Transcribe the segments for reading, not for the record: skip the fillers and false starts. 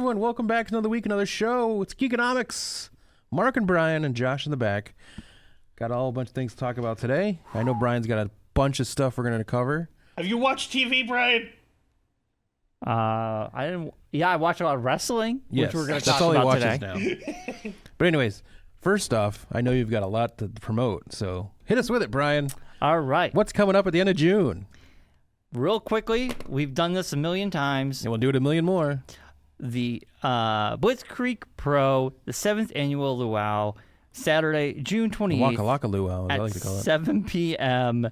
everyone. Welcome back to another week, another show. It's Geekonomics. Marc and Bryon and Josh in the back. Got a bunch of things to talk about today. I know Brian's got a bunch of stuff we're going to cover. Have you watched TV, Brian? I didn't. Yeah, I watch a lot of wrestling, Yes, which we're going to that's talk all he about watches today. now. But anyways, first off, I know you've got a lot to promote, so hit us with it, Brian. All right. What's coming up at the end of June? Real quickly, we've done this a million times. And we'll do it a million more. The Blitzkrieg Pro, the 7th annual Luau, Saturday, June 28th. Waka Laka Luau, as I at like to call it. 7 p.m.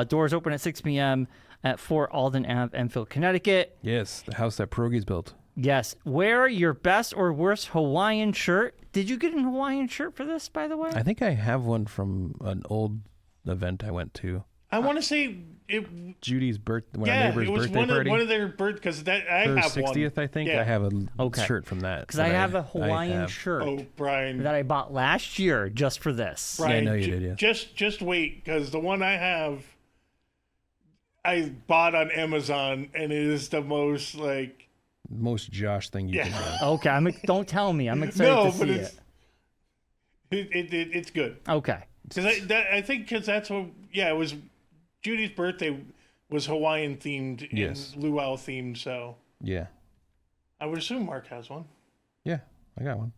Doors open at 6 p.m. at 4 Alden Ave, Enfield, Connecticut. Yes, the house that Pierogi's built. Yes. Wear your best or worst Hawaiian shirt. Did you get a Hawaiian shirt for this, by the way? I think I have one from an old event I went to. I want to say it. Judy's birthday, our Yeah, neighbor's it was birthday party. one of their birth because that I Her have 60th, one. I think. Yeah. I have a Okay. shirt from that. Because I have a Hawaiian have. shirt Oh, Brian. that I bought last year just for this. Brian, Yeah, I know you did, yeah. Just wait, because the one I have, I bought on Amazon, and it is the most like. Most Josh thing you Yeah. can have. Okay, don't tell me. I'm excited No, to but see it's good. Okay. Because I think that's what. Yeah, it was Judy's birthday was Hawaiian themed Yes. and luau themed, so Yeah. I would assume Mark has one. Yeah, I got one.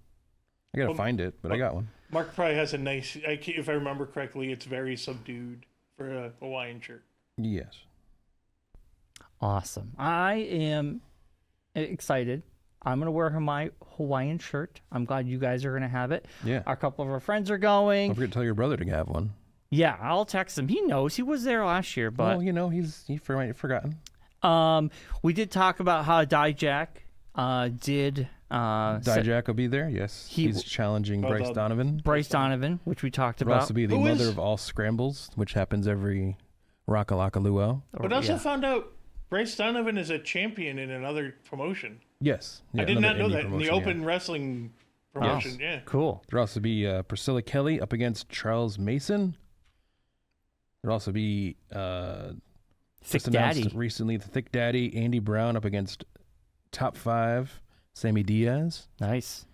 I got to Well, find it, but I got one. Mark probably has a nice. If I remember correctly, it's very subdued for a Hawaiian shirt. Yes. Awesome. I am excited. I'm going to wear my Hawaiian shirt. I'm glad you guys are going to have it. Yeah. A couple of our friends are going. Don't forget to tell your brother to have one. Yeah, I'll text him. He knows. He was there last year, but Well, you know, he might have forgotten. we did talk about how Dijak did Dijak will be there, yes. He's challenging Bryce Donovan. Bryce Donovan, which we talked He'll about. also be the Who mother is- of all scrambles, which happens every Rakalaka Luau. But also Yeah. found out Bryce Donovan is a champion in another promotion. Yes. Yeah, I did another not know indie that in the promotion, yeah. open wrestling promotion. Yeah. Cool. There'll also be Priscilla Kelly up against Charles Mason. There'll also be Thick just announced Daddy. recently the Thick Daddy Andy Brown up against Top 5 Sammy Diaz. Nice.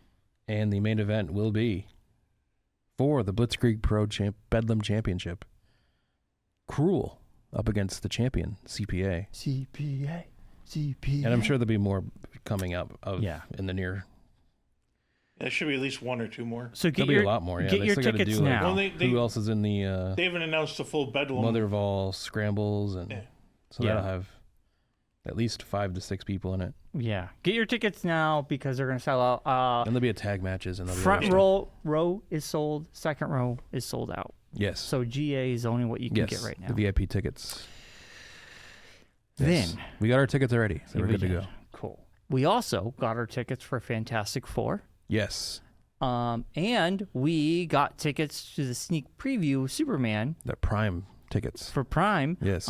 And the main event will be for the Blitzkrieg Pro Bedlam Championship. Cruel up against the champion, CPA. CPA. And I'm sure there'll be more coming up in the near. There should be at least one or two more. So get There'll your be a lot more. Yeah, get they your still got to tickets do now. Well, they- who else is in the They haven't announced the full Bedlam. mother of all scrambles, and Yeah. so that'll have at least 5 to 6 people in it. Yeah, get your tickets now because they're gonna sell out. And there'll be a tag matches and Front row is sold. Second row is sold out. Yes. So GA is only what you can Yes, get right now. the VIP tickets. Then we got our tickets already, so we're good to go. Cool. We also got our tickets for Fantastic Four. Yes. And we got tickets to the sneak preview of Superman The Prime tickets. for Prime. Yes.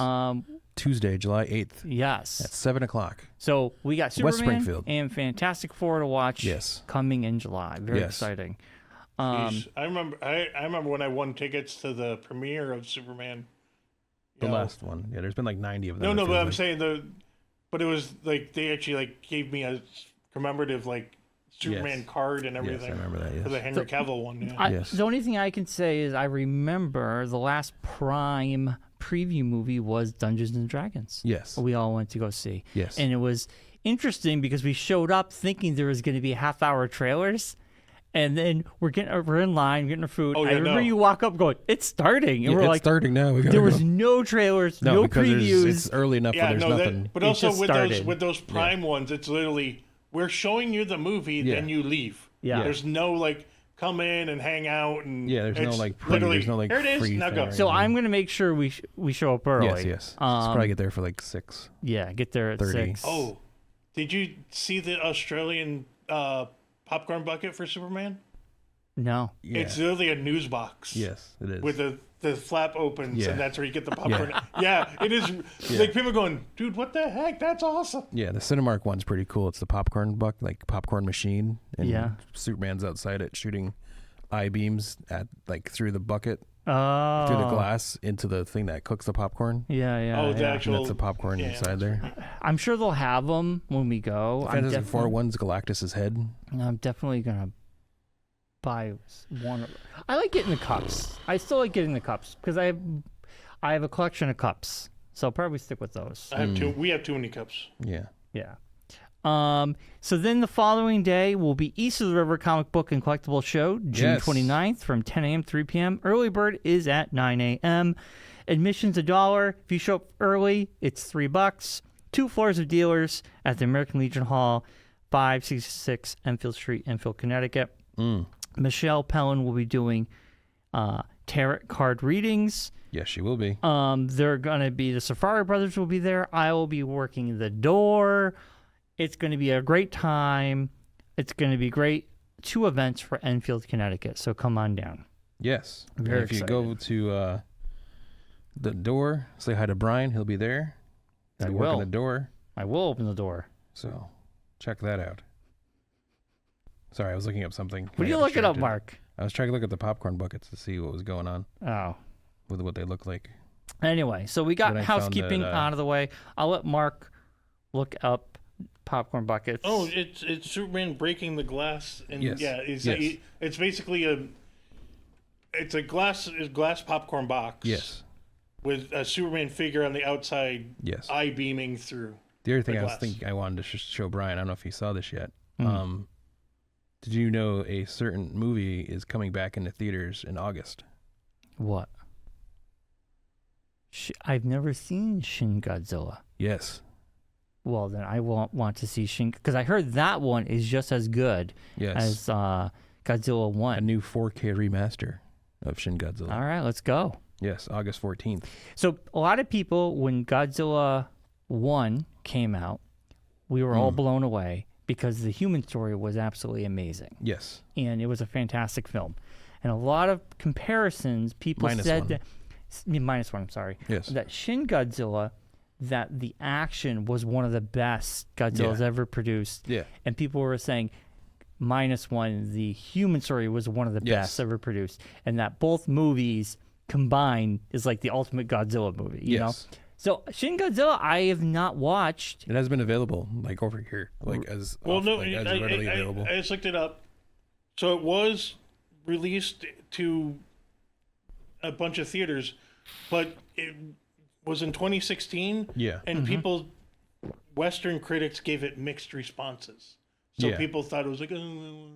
Tuesday, July 8th Yes. at 7 o'clock. So we got West Superman Springfield. and Fantastic Four to watch. Yes. Coming in July. Very Yes. exciting. Jeez. I remember when I won tickets to the premiere of Superman. The You know, last one. Yeah, there's been like 90 of them. No, it but feels I'm like. saying but it was like they actually like gave me a commemorative like Superman Yes. card and Yes, everything. I remember that, yes. For the Henry Cavill one. Yeah. Yes. The only thing I can say is I remember the last Prime preview movie was Dungeons and Dragons. Yes. We all went to go see. Yes. And it was interesting because we showed up thinking there was going to be half-hour trailers, and then we're in line getting our food. Oh, yeah, I remember no. you walk up going, "It's starting," and Yeah, we're it's like, starting now. We gotta there go. was no trailers, no because previews. it's early enough Yeah, where there's no, nothing. but It also just with started. those Prime ones, it's literally we're showing you the movie, Yeah. then you leave. Yeah. There's no like come in and hang out and Yeah, there's no, it's like, pre- literally, there's no, like, here it is, free now thing go. or So anything. I'm going to make sure we show up early. Yes, yes. Let's probably get there for like 6. Yeah, get there at 30. 6. Oh, did you see the Australian popcorn bucket for Superman? No. Yeah. It's literally a news box. Yes, it is. With the flap opens Yeah. and that's where you get the popcorn. Yeah, it is. Like people going, dude, what the heck? That's awesome. Yeah, the Cinemark one's pretty cool. It's the popcorn popcorn machine, and Yeah. Superman's outside it shooting eye beams at through the bucket Oh. through the glass into the thing that cooks the popcorn. Yeah. Oh, the yeah. actual. And that's the popcorn inside there. I'm sure they'll have them when we go. Fantastic Four one's Galactus's head. I'm definitely gonna buy one. I like getting the cups. I still like getting the cups because I have a collection of cups, so I'll probably stick with those. I have two. We have too many cups. Yeah. Yeah. So then the following day will be East of the River Comic Book and Collectible Show, June 29th from 10 a.m. 3 p.m. Early bird is at 9 a.m. Admission's $1. If you show up early, it's $3. 2 floors of dealers at the American Legion Hall, 566 Enfield Street, Enfield, Connecticut. Michelle Pellin will be doing tarot card readings. Yes, she will be. They're going to be, the Safari Brothers will be there. I will be working the door. It's going to be a great time. It's going to be great. 2 events for Enfield, Connecticut. So come on down. Yes. Very if you go to the door, say hi to Brian. He'll be there. I He'll will. Working the door. I will open the door. So check that out. Sorry, I was looking up something. What are you looking up, Mark? I was trying to look at the popcorn buckets to see what was going on Oh. with what they look like. Anyway, so we got But I housekeeping found that, out of the way. I'll let Mark look up popcorn buckets. Oh, it's Superman breaking the glass, and Yes. yeah, Yes. it's basically a glass popcorn box. Yes. With a Superman figure on the outside, Yes. eye beaming through. The other thing the I was glass. thinking I wanted to show Brian, I don't know if he saw this yet. Did you know a certain movie is coming back into theaters in August? What? I've never seen Shin Godzilla. Yes. Well, then I won't want to see Shin, because I heard that one is just as good Yes. as Godzilla A 1. new 4K remaster of Shin Godzilla. All right, let's go. Yes, August 14th. So a lot of people, when Godzilla 1 came out, we were all blown away because the human story was absolutely amazing. Yes. And it was a fantastic film. And a lot of comparisons, people Minus said one. that... Minus one, I'm sorry. Yes. That Shin Godzilla, that the action was one of the best Godzilla's ever produced. Yeah. And people were saying minus one, the human story was one of the best ever produced. And that both movies combined is like the ultimate Godzilla movie, you know? So Shin Godzilla, I have not watched. It has been available, like over here, like as readily available. I just looked it up. So it was released to a bunch of theaters, but it was in 2016. Yeah. And Western critics gave it mixed responses. So people thought it was like, so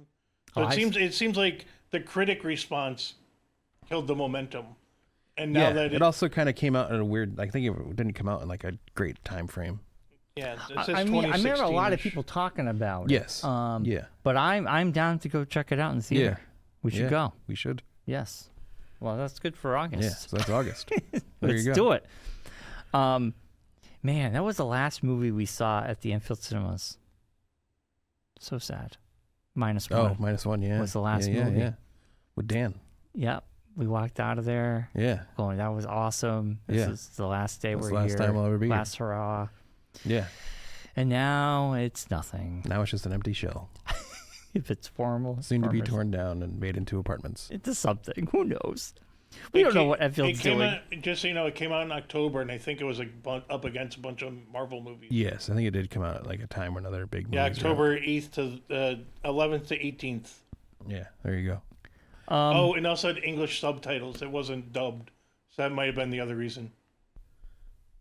it seems like the critic response killed the momentum. And now that it also kind of came out in a weird. I think it didn't come out in like a great time frame. Yeah, it says I mean, I remember a lot of 2016-ish. people talking about Yes. it. Yeah. But I'm down to go check it out in the theater. We should go. We should. Yes. Well, that's good for August. Yeah. So that's August. Let's do it. Man, that was the last movie we saw at the Enfield Cinemas. So sad. Minus one. Oh, minus one. Yeah. Was the last yeah, movie. Yeah. With Dan. Yep. We walked out of there Yeah. going, that was awesome. This is the last day That's we're the last here. time I'll ever be here. Last hurrah. Yeah. And now it's nothing. Now it's just an empty shell, If it's formal. soon to be farmers- torn down and made into apartments. Into something. Who knows? We don't know what Enfield's doing. Just so you know, it came out in October, and I think it was up against a bunch of Marvel movies. Yes, I think it did come out at like a time when other big movies. Yeah, were out. October 8th to 11th to 18th. Yeah, there you go. And also had English subtitles. It wasn't dubbed, so that might have been the other reason.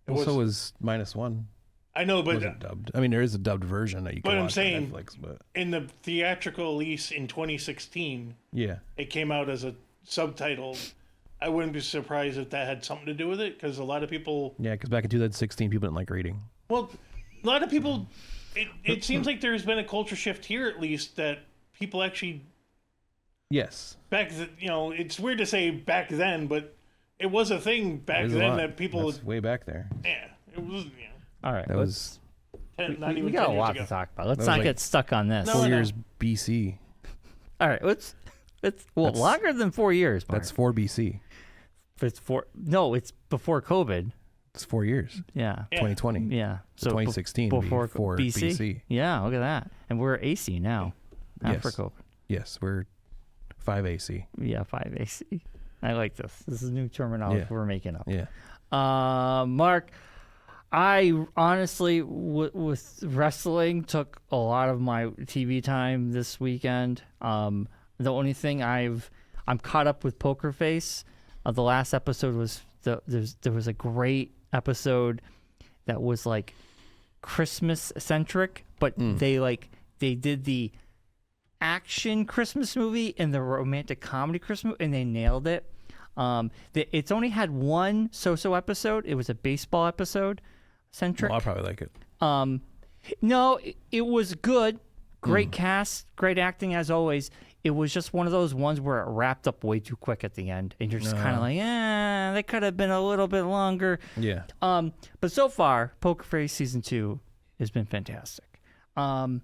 Also was minus one. I know, It but wasn't dubbed. I mean, there is a dubbed version that you can But I'm watch saying- on Netflix, but in the theatrical release in 2016, yeah, it came out as a subtitle. I wouldn't be surprised if that had something to do with it, because a lot of people... yeah, because back in 2016, people didn't like reading. Well, a lot of people... It seems like there's been a culture shift here, at least, that people actually... Yes, it's weird to say back then, but it was a thing back there's a then lot. that people... That's way back there. Yeah, it was... All right. That was We got a lot to talk about. Let's was not like get stuck on this. No, 4 no. years BC. All right. It's That's- longer than 4 years. Mark. That's 4 BC. It's before COVID. It's 4 years. Yeah. 2020. Yeah. So 2016 would be before 4 BC. Yeah. Look at that. And we're AC now. After Yes. COVID. Yes, we're 5 AC. Yeah. 5 AC. I like this. This is new terminology we're making up. Yeah. Mark, I honestly, with wrestling, took a lot of my TV time this weekend. The only thing I'm caught up with Poker Face. The last episode was there was a great episode that was like Christmas centric, but they did the action Christmas movie and the romantic comedy Christmas, and they nailed it. It's only had one so-so episode. It was a baseball episode centric. Well, I'll probably like it. No, it was good. Great cast, great acting as always. It was just one of those ones where it wrapped up way too quick at the end, and you're just kind of like, that could have been a little bit longer. Yeah. But so far, Poker Face season 2 has been fantastic. And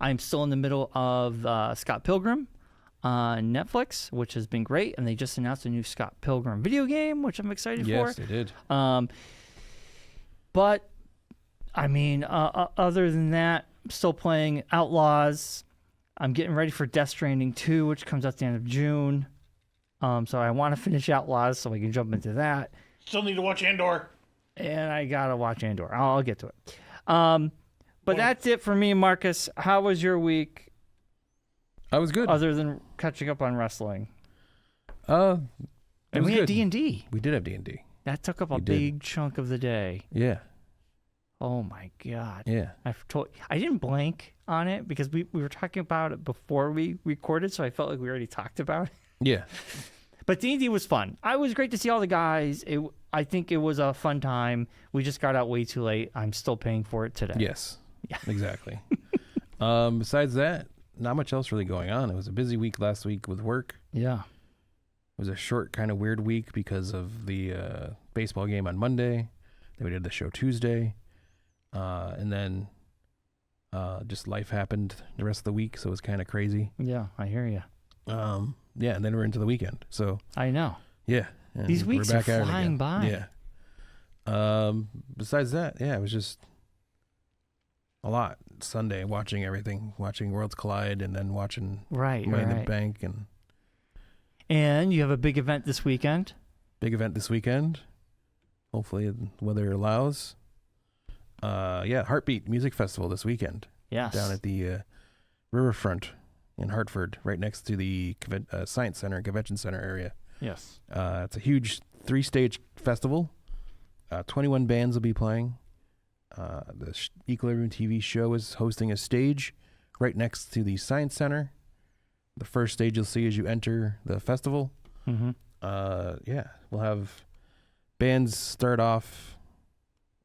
I'm still in the middle of Scott Pilgrim on Netflix, which has been great. And they just announced a new Scott Pilgrim video game, which I'm excited for. Yes, they did. But, I mean, other than that, I'm still playing Outlaws. I'm getting ready for Death Stranding 2, which comes out at the end of June. So I want to finish Outlaws so I can jump into that. Still need to watch Andor. And I got to watch Andor. I'll get to it. But that's it for me, Marcus. How was your week? I was good. Other than catching up on wrestling. And we had D&D. We did have D&D. That took up a big chunk of the day. Yeah. Oh, my God. Yeah. I didn't blank on it because we were talking about it before we recorded, so I felt like we already talked about it. Yeah. But D&D was fun. It was great to see all the guys. I think it was a fun time. We just got out way too late. I'm still paying for it today. Yes. Yeah. Exactly. Besides that, not much else really going on. It was a busy week last week with work. Yeah. It was a short, kind of weird week because of the baseball game on Monday. Then we did the show Tuesday. And then just life happened the rest of the week, so it was kind of crazy. Yeah, I hear you. Yeah, and then we're into the weekend. So I know. Yeah. These weeks are flying by. Yeah. Besides that, yeah, it was just a lot. Sunday, watching everything, watching Worlds Collide, and then watching Money in the Bank. And you have a big event this weekend. Hopefully the weather allows. Hartbeat Music Festival this weekend. Yes. Down at the Riverfront in Hartford, right next to the Science Center and Convention Center area. Yes. It's a huge 3-stage festival. 21 bands will be playing. The Equilibrium TV show is hosting a stage right next to the Science Center. The first stage you'll see as you enter the festival. Mm-hmm. We'll have bands start off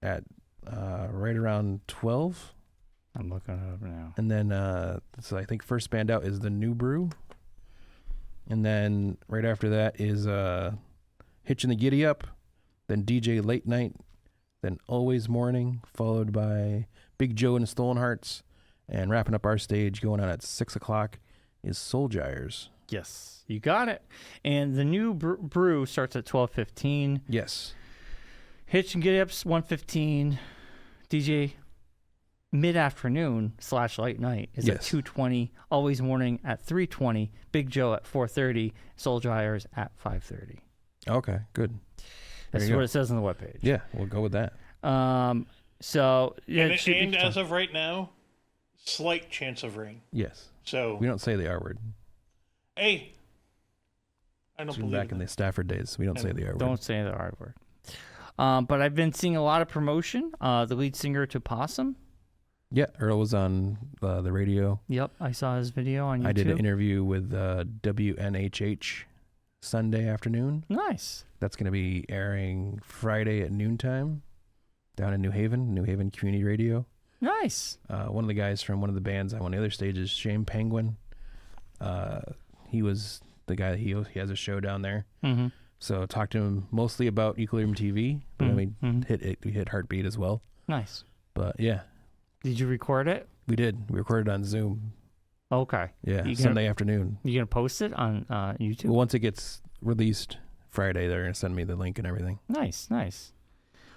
at right around 12. I'm looking it up now. And then, so I think first band out is the New Brew. And then right after that is Hitchin' the Giddy Up, then DJ Late Night, then Always Morning, followed by Big Joe and the Stolen Hearts. And wrapping up our stage, going on at 6 o'clock, is Soul Gyres. Yes, you got it. And the New Brew starts at 12:15. Yes. Hitch and Giddy Up's 1:15. DJ mid-afternoon / late night is at 2:20. Always Morning at 3:20. Big Joe at 4:30. Soul Gyres at 5:30. Okay, good. That's what it says on the webpage. Yeah, we'll go with that. So yeah, and as of right now, slight chance of rain. Yes. So we don't say the R word. Hey, I don't believe back in the Stafford days, we don't say the R word. Don't say the R word. But I've been seeing a lot of promotion. The lead singer to Possum. Yeah, Earl was on the radio. Yep, I saw his video on YouTube. I did an interview with WNHH Sunday afternoon. Nice. That's going to be airing Friday at noontime down in New Haven Community Radio. Nice. One of the guys from one of the bands on one of the other stages, Shane Penguin. He was the guy that he has a show down there. Mm-hmm. So talked to him mostly about Equilibrium TV, but then we hit Hartbeat as well. Nice. But yeah. Did you record it? We did. We recorded on Zoom. Okay. Yeah, Sunday afternoon. You gonna post it on YouTube? Well, once it gets released Friday, they're gonna send me the link and everything. Nice.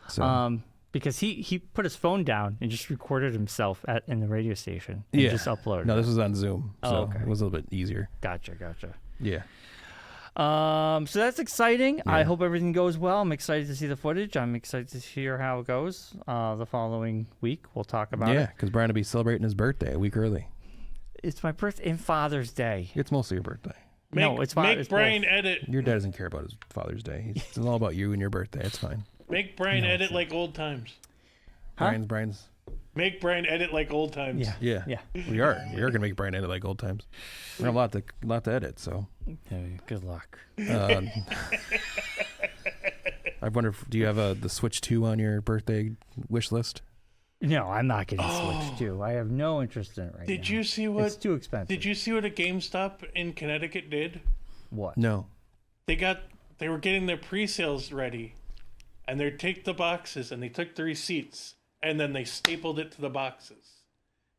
So, because he put his phone down and just recorded himself in the radio station and just uploaded. No, this was on Zoom, so okay. it was a little bit easier. Gotcha. Yeah. So that's exciting. I hope everything goes well. I'm excited to see the footage. I'm excited to hear how it goes. The following week, we'll talk about it. Yeah, because Brian will be celebrating his birthday a week early. It's my birthday and Father's Day. It's mostly your birthday. It's Brian both. edit. Your dad doesn't care about his Father's Day. It's all about you and your birthday. It's fine. Make Brian edit like old times. Huh? Brian's. Make Brian edit like old times. Yeah. Yeah. We are gonna make Brian edit like old times. We have a lot to edit. So. Good luck. I wonder, do you have the Switch 2 on your birthday wish list? No, I'm not getting Switch 2. I have no interest in it right now. Did you see what? It's too expensive. Did you see what a GameStop in Connecticut did? What? No. They were getting their pre-sales ready, and they take the boxes and they took the receipts and then they stapled it to the boxes,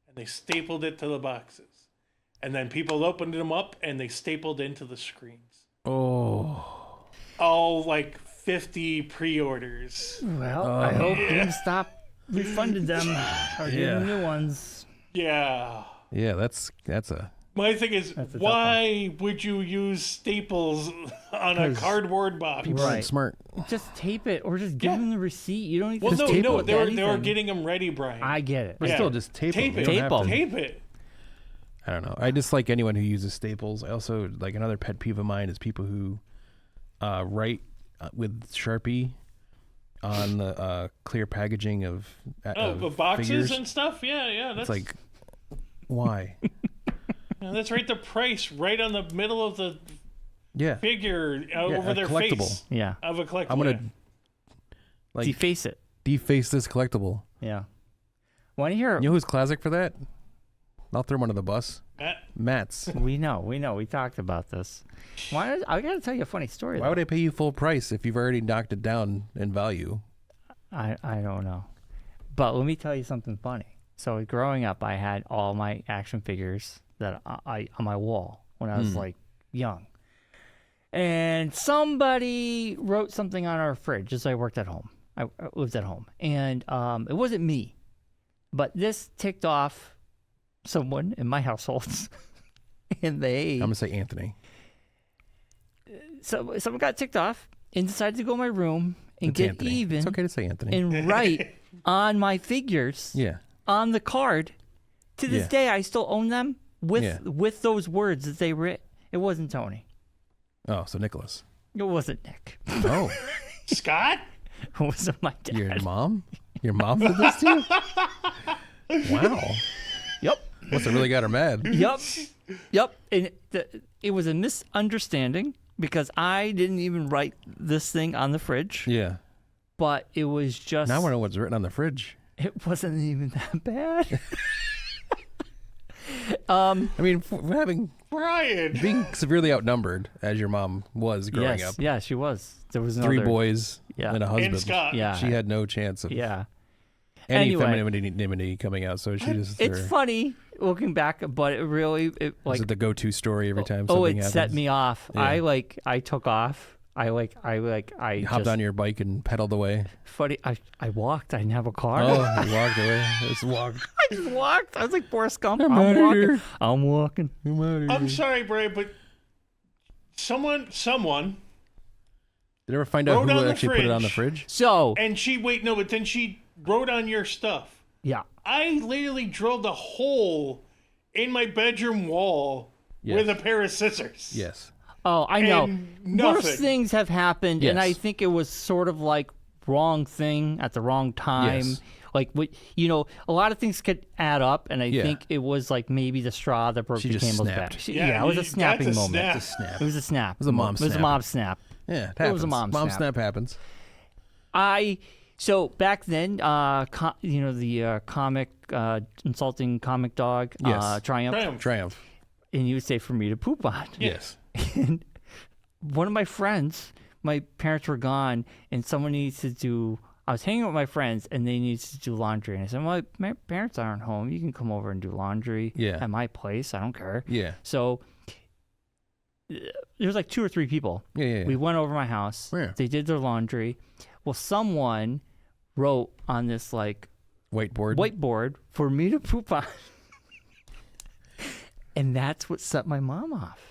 and they stapled it to the boxes, and then people opened them up and they stapled into the screens. Oh. All like 50 pre-orders. Well, I hope GameStop refunded them or gave them new ones. Yeah. Yeah, that's a. My thing is, why would you use staples on a cardboard box? People aren't smart. Just tape it or just give them the receipt. You don't need Well, to no, they were getting them ready, Brian. I get it. But still, just tape them. it. Tape it. I don't know. I dislike anyone who uses staples. I also like another pet peeve of mine is people who write with Sharpie on the clear packaging of boxes figures. and stuff. Yeah. That's It's like, why? That's right. The price right on the middle of the figure over their collectible. face. Yeah. Of a collectible. I'm gonna deface it. Deface this collectible. Yeah. Want to hear? You know who's classic for that? I'll throw him under the bus. Matt's. We know. We talked about this. I got to tell you a funny story. Why would I pay you full price if you've already knocked it down in value? I don't know. But let me tell you something funny. So growing up, I had all my action figures that I on my wall when I was like young. And somebody wrote something on our fridge as I worked at home. I lived at home. And it wasn't me. But this ticked off someone in my household. And I'm going to say Anthony. So someone got ticked off and decided to go in my room and get Anthony. even. It's okay to say Anthony. And write on my figures on the card. To this day, I still own them with those words that they writ. It wasn't Tony. Oh, so Nicholas. It wasn't Nick. Oh. Scott? It wasn't my dad. Your mom? Your mom did this to you? Wow. Yep. Must have really got her mad. Yep. And it was a misunderstanding because I didn't even write this thing on the fridge. Yeah. But it was just... Now I want to know what's written on the fridge. It wasn't even that bad. I mean, being severely outnumbered as your mom was growing up. Yeah, she was. There was 3 boys and a husband. And Scott. Yeah. She had no chance of any Anyway. femininity coming out. So she just. It's funny looking back, but it really was it the go-to story every time something happens? Set me off. Yeah. I took off. I hopped on your bike and pedaled away. Funny, I walked. I didn't have a car. Oh, you walked away. Just walked. I just walked. I was like Forrest Gump. I'm outta here. I'm walking. I'm sorry, Bray, but someone did you ever find out who actually put it on the fridge? So and but then she wrote on your stuff. Yeah. I literally drilled a hole in my bedroom wall with a pair of scissors. Yes. Oh, I know. Nothing. Worse things have happened, and I think it was sort of like wrong thing at the wrong time. Yes. Like, a lot of things could add up, and I think it was like maybe the straw that broke the camel's back. It was a snapping moment. Snap. It was a snap. It was a mom snap. It was a mom snap. Yeah, it was a mom snap. Mom snap happens. So back then, the comic, insulting comic dog, Triumph. And you would say for me to poop on. Yes. And one of my friends, my parents were gone, and someone needs to do. I was hanging out with my friends, and they needed to do laundry. And I said, "Well, my parents aren't home. You can come over and do laundry at my place. I don't care." Yeah. So there's like 2 or 3 people. Yeah. We went over to my house. Yeah. They did their laundry. Well, someone wrote on this like whiteboard for me to poop on. And that's what set my mom off.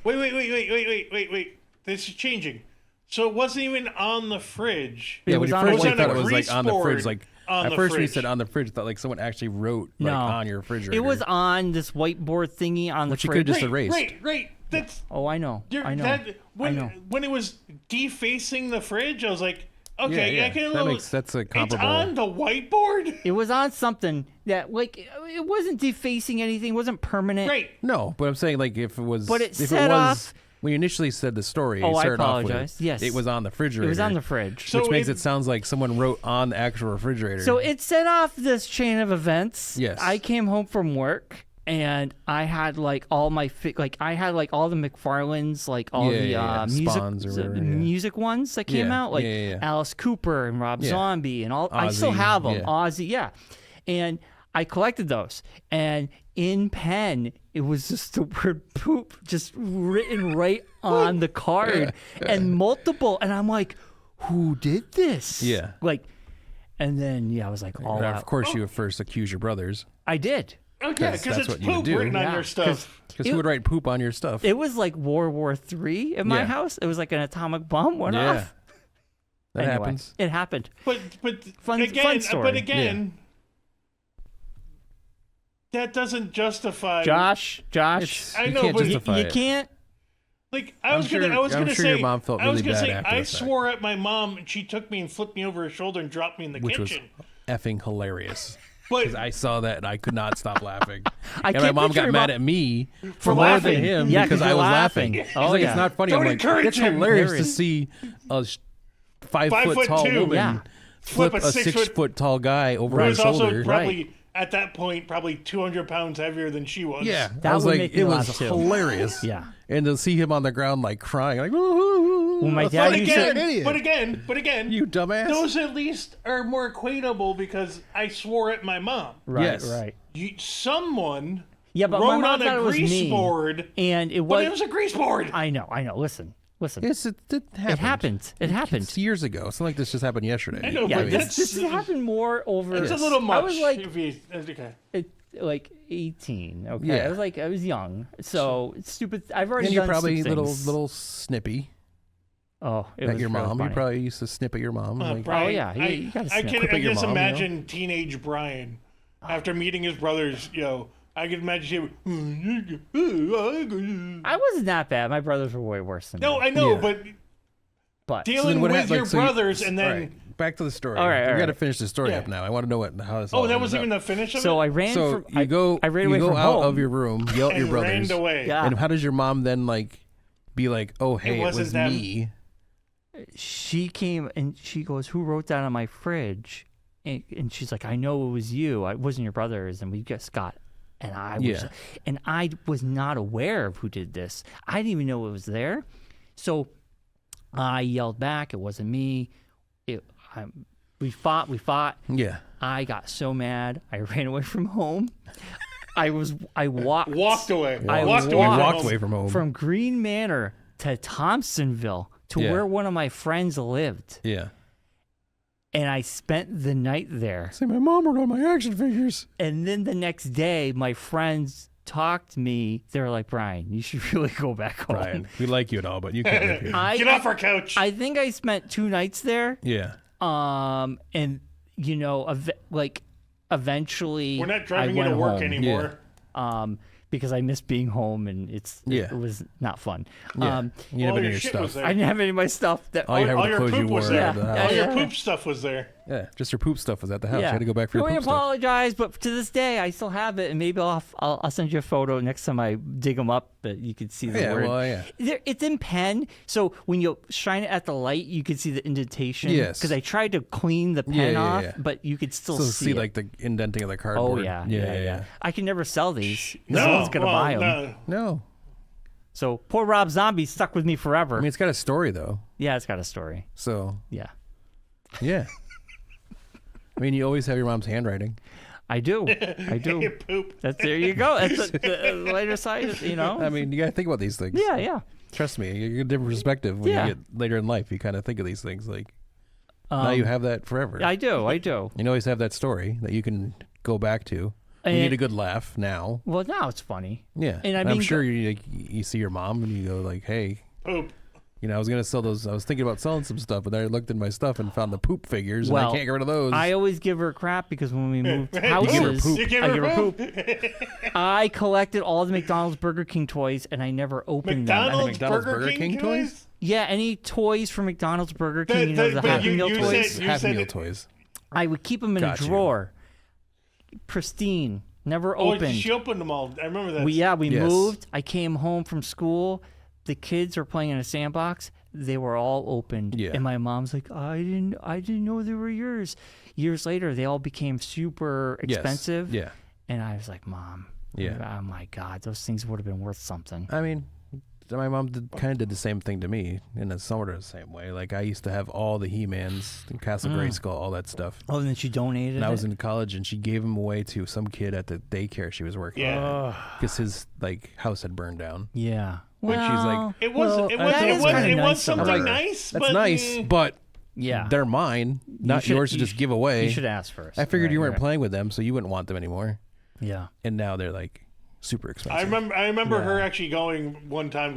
Wait. this is changing. So it wasn't even on the fridge. Yeah, when you first on thought a it was like on the grease fridge, board like on at the first when you fridge. said on the fridge, I thought like someone actually wrote like No. on your refrigerator. It was on this whiteboard thingy on the Which you could fridge. just erased. Right. That's Oh, I know. I know. That, when, I know. when it was defacing the fridge, I was like, okay, Yeah. I can That's a It's comparable. on the whiteboard. It was on something that, like, it wasn't defacing anything. It wasn't permanent. Right. No, but I'm saying like if it was, But it if set it was off- when you initially said the story. Oh, you I started off apologize. with, Yes. it was on the refrigerator. It was on the fridge. So which makes it sounds like someone wrote on the actual refrigerator. So it set off this chain of events. Yes. I came home from work and I had like all my I had like all the McFarlanes, like all Yeah, the yeah. music Spawns or whatever, yeah. music ones that came Yeah, out, like yeah. Alice Cooper and Rob Yeah. Zombie and all. I still Ozzy, have them. yeah. Ozzy, yeah. And I collected those, and in pen, it was just the word "poop" just written right on the card, and multiple. And I'm like, who did this? Yeah. Like, and then I was like, all And out. of course, you would first accuse your brothers. I did. Oh, yeah, 'Cause because that's it's what you would poop do. written on Yeah, your 'cause- stuff. Because who would write poop on your stuff? It was like World War III in my Yeah. house. It was like an atomic bomb went Yeah. off. That Anyway, happens. It happened. But Fun again, story. that doesn't justify. Josh, I you know, can't but justify you it. can't. Like I was I'm gonna sure say, your mom felt I was really gonna bad say, after I the fact. swore at my mom, and she took me and flipped me over her shoulder and dropped me in the Which was kitchen. effing hilarious. But Because I saw that and I could not stop laughing. I And my can't mom picture got your mad mom- at me For more laughing. than him Yeah, because 'cause I you're was laughing. laughing. Oh, He's like, yeah. it's not funny. Don't I'm like, encourage it's him. hilarious to Hilarious. see a 5 5 foot foot tall two. woman Yeah. flip Flip a a 6 6 foot tall guy over Who her was also shoulder. probably at that point probably 200 pounds heavier than she was. Yeah, That I was would like, make me it was laugh, too. hilarious. Yeah. And to see him on the ground like crying, like, well, my dad But used to- again, but again, you dumbass. those at least are more equatable because I swore at my mom. Right, Yes. right. Someone Yeah, but wrote my mom on thought a it was grease me. board, And it but was. it was a grease board. I know. Listen. Yes, it happened. It happened. It happened. It's years ago. It's not like this just happened yesterday. I know, Yeah, but this happened more over. It's a little much. I was like, if you, okay. like 18. Okay, Yeah. I was young, so it's stupid. I've already And you're done probably stupid little things. snippy Oh, it at was your really mom. You funny. probably used to snip at your mom. like, Brian, yeah, you gotta I snap. can Quip at your just mom, you know? imagine teenage Brian after meeting his brothers. I could imagine him. I wasn't that bad. My brothers were way worse than No, me. I know, Yeah. but But dealing what with happened- your like, so you- brothers and then. all right, back to the story. All right, we all got to right. finish the story Yeah. up now. I want to know how this. Oh, all that was ended even up. the finish of so it. I ran. So from, you go. I ran away you go from out home. of your room, yell at your and brothers, ran away. Yeah. and how does your mom then be like, oh hey, it wasn't was them. me? She came and she goes, "Who wrote that on my fridge?" And she's like, "I know it was you. It wasn't your brothers." And we just got. And I was not aware of who did this. I didn't even know it was there. So I yelled back. It wasn't me. We fought. Yeah. I got so mad. I ran away from home. I walked Walked away. I Walked You away. walked walked away from home. from Green Manor to Thompsonville to Yeah. where one of my friends lived. Yeah. And I spent the night there. Say my mom wrote on my action figures. And then the next day, my friends talked to me. They were like, "Brian, you should really go back home." Brian, we like you and all, but you can't live here. Get off our couch. I think I spent 2 nights there. Yeah. And eventually, We're not driving I you to went work home. anymore. Because I missed being home and Yeah. it was not fun. Yeah. you all have any your of your shit stuff. was there. I didn't have any of my stuff. That All you have all were the your clothes you poop wore was at there. the house. All Yeah. your poop stuff was there. Yeah, just your poop stuff was at the house. You had to go back for No, your I poop stuff. apologize, but to this day, I still have it, and maybe I'll send you a photo next time I dig them up, but you can see the Yeah, word. well, yeah. It's in pen, so when you shine it at the light, you can see the indentation. Yes. Because I tried to clean the pen yeah, off, yeah. but you could still So see see it. like the indenting of the Oh cardboard. yeah. I can never sell these. No, No one's gonna buy them. No. No, So poor Rob Zombie stuck with me forever. I mean it's got a story though. Yeah, it's got a story. So Yeah, yeah. I mean, you always have your mom's handwriting. I do. I do. You poop. There you go. That's the later side. You know. I mean, you gotta think about these things. Yeah. Trust me, you get a different perspective when Yeah. you get later in life. You kind of think of these things like now you have that forever. I do. You always have that story that you can go back to. You And- need a good laugh now. Well, now it's funny. Yeah, And I I'm mean, sure you see your mom and you go like, "Hey, Poop. You know, I was gonna sell those. I was thinking about selling some stuff, but then I looked in my stuff and found the poop figures, and I can't get rid of those. I always give her crap because when we moved houses, I give her poop. I collected all the McDonald's, Burger King toys, and I never opened them. McDonald's Burger King toys? Yeah, any toys from McDonald's, Burger King, the Happy Meal toys. Happy Meal toys. I would keep them in a drawer, pristine, never opened. She opened them all. I remember that. We moved. I came home from school. The kids were playing in a sandbox. They were all opened. Yeah. And my mom's like, I didn't know they were yours. Years later, they all became super expensive. Yeah. And I was like, Mom. Yeah. Oh my God, those things would have been worth something. I mean, my mom kind of did the same thing to me in a sort of the same way. Like, I used to have all the He-Mans, Castle Grayskull, all that stuff. Oh, and then she donated And I was in college, and she gave them away to some kid at the daycare she was working at. Because his house had burned down. Yeah. Well, she's like, it was something nice. That's nice, but yeah, they're mine, not yours to just give away. You should ask first. I figured you weren't playing with them, so you wouldn't want them anymore. Yeah. And now they're like super expensive. I remember her actually going one time,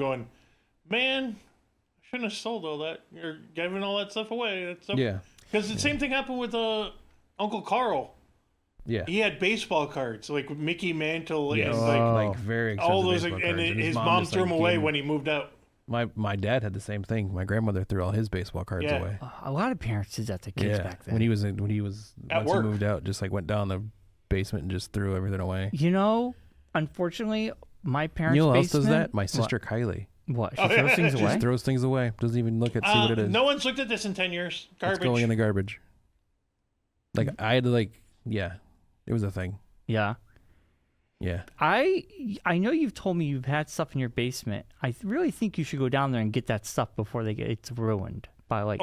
man, I shouldn't have sold all that. You're giving all that stuff away. Yeah. Because the same thing happened with Uncle Carl. Yeah. He had baseball cards, like Mickey Mantle and like very expensive all those, baseball and cards. his mom threw them away when he moved out. My dad had the same thing. My grandmother threw all his baseball cards away. A lot of parents did that to kids back then. When he was at once work. he moved out, just like went down the basement and just threw everything away. You know, unfortunately, my parents' You know who else basement, does that? My sister Kylie. What? She throws things away? Just throws things away. Doesn't even look at see what it is. No one's looked at this in 10 years. Garbage. It's going in the garbage. Like I had to it was a thing. Yeah. Yeah. I know you've told me you've had stuff in your basement. I really think you should go down there and get that stuff before it's ruined by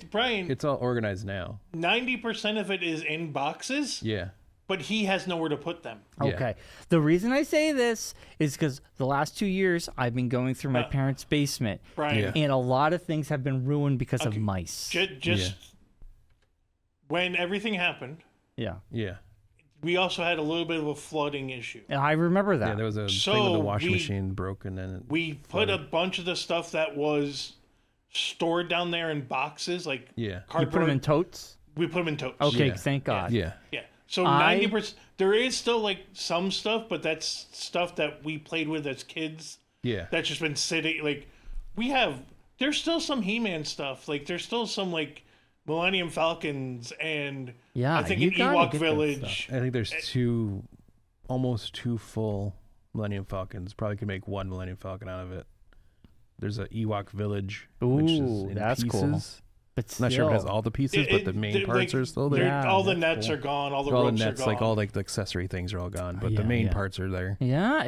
Brian. It's all organized now. 90% of it is in boxes. Yeah. But he has nowhere to put them. Okay. The reason I say this is because the last 2 years I've been going through my parents' basement, Brian, and a lot of things have been ruined because of mice. Just when everything happened. Yeah. Yeah. We also had a little bit of a flooding issue. And I remember that. Yeah, there was a thing with the washing machine broke, and then we put a bunch of the stuff that was stored down there in boxes, like cardboard. You put them in totes? We put them in totes. Okay, thank God. Yeah. So 90%. There is still some stuff, but that's stuff that we played with as kids. Yeah. That's just been sitting. There's still some He-Man stuff. There's still some Millennium Falcons and I think an Ewok Village. I think there's almost two full Millennium Falcons. Probably could make one Millennium Falcon out of it. There's an Ewok Village, which is in that's pieces. Cool. But I'm not sure if it has all the pieces, but the main parts are still there. All the nets are gone. All the ropes are gone. All the accessory things are all gone, but the main parts are there. Yeah,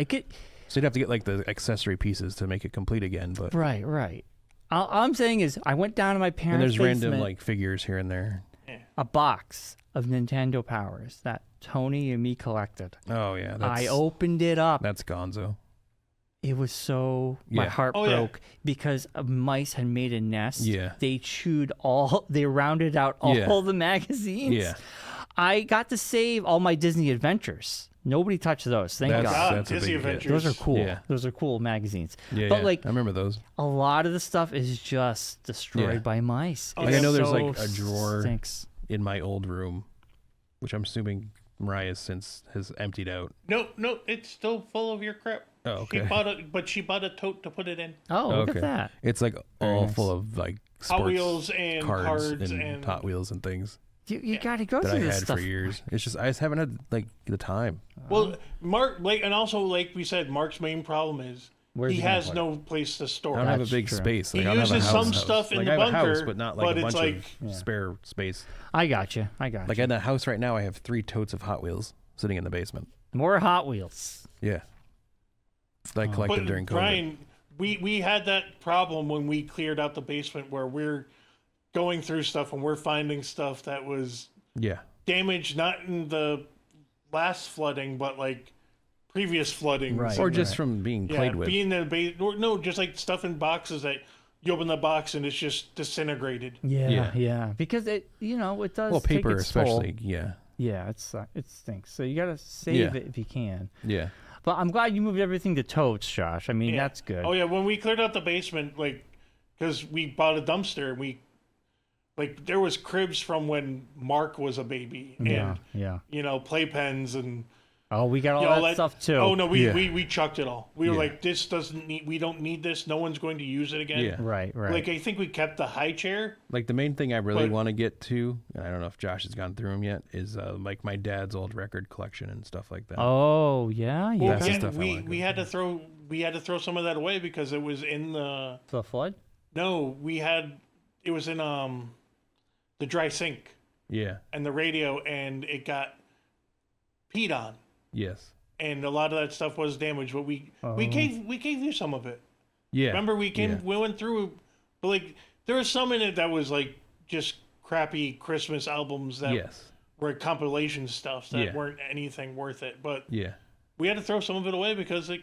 So you'd have to get the accessory pieces to make it complete again. But right. All I'm saying is, I went down to my parents' and there's basement, random figures here and there. A box of Nintendo Powers that Tony and me collected. Oh yeah, I opened it up. That's Gonzo. It was my heart broke because mice had made a nest. Yeah. They rounded out all the magazines. Yeah. I got to save all my Disney Adventures. Nobody touched those. Thank God. That's Disney Adventures. Those are cool. Yeah. Those are cool magazines. Yeah, but I remember those. A lot of the stuff is just destroyed by mice. I know there's a drawer in my old room, which I'm assuming Mariah has emptied out. No, it's still full of your crap. Oh, okay. She bought a tote to put it in. Oh, look at that. It's all full of sports Hot Wheels and cards and Hot Wheels and things. You got to go through that I this had stuff for years. It's just I just haven't had the time. Well, Mark, and also like we said, Mark's main problem is he has no place to store. I don't have a big space. He uses some stuff in the bunker, I have a house, but not a bunch of spare space. I got you. Like in that house right now, I have 3 totes of Hot Wheels sitting in the basement. More Hot Wheels. Yeah. I collected during COVID. Brian, we had that problem when we cleared out the basement where we're going through stuff and we're finding stuff that was damaged, not in the last flooding, but previous flooding. Right. Or just from being played with. Just stuff in boxes that you open the box and it's just disintegrated. Yeah. Because it does. Well, paper take its especially. toll. Yeah. Yeah, it stinks. So you got to save it if you can. Yeah. But I'm glad you moved everything to totes, Josh. I mean, that's good. Oh yeah, when we cleared out the basement, because we bought a dumpster and there was cribs from when Mark was a baby and playpens and Oh, we got all that stuff too. Oh no, we chucked it all. We were like, we don't need this. No one's going to use it again. Yeah. Right. Like I think we kept the high chair. Like the main thing I really want to get to, and I don't know if Josh has gone through them yet, is like my dad's old record collection and stuff like that. Oh yeah, yeah. That's the stuff we had to throw some of that away because it was in the flood. No, it was in the dry sink. Yeah. And the radio, and it got peed on. Yes. And a lot of that stuff was damaged, but we gave you some of it. Yeah. Remember we went through, but like there was some in it that was like just crappy Christmas albums that were compilation stuff that weren't anything worth it. But we had to throw some of it away because it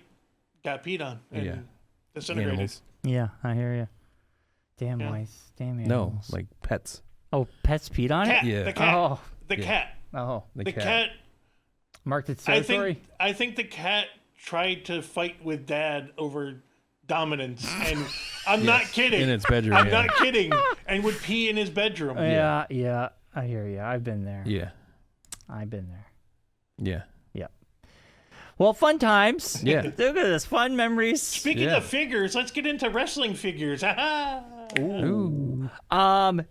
got peed on and disintegrated. Animals. Yeah, I hear you. Damn mice, damn animals. No, like pets. Oh, pets peed on Cat, it? Yeah. The cat. Oh. The cat. Oh. The cat. Marked its territory? I think the cat tried to fight with Dad over dominance, and I'm not kidding. In its bedroom. I'm not kidding. And would pee in his bedroom. Yeah, I hear you. I've been there. Yeah. I've been there. Yeah. Yep. Well, fun times. Yeah. Look at this. Fun memories. Speaking of figures, let's get into wrestling figures. Ooh.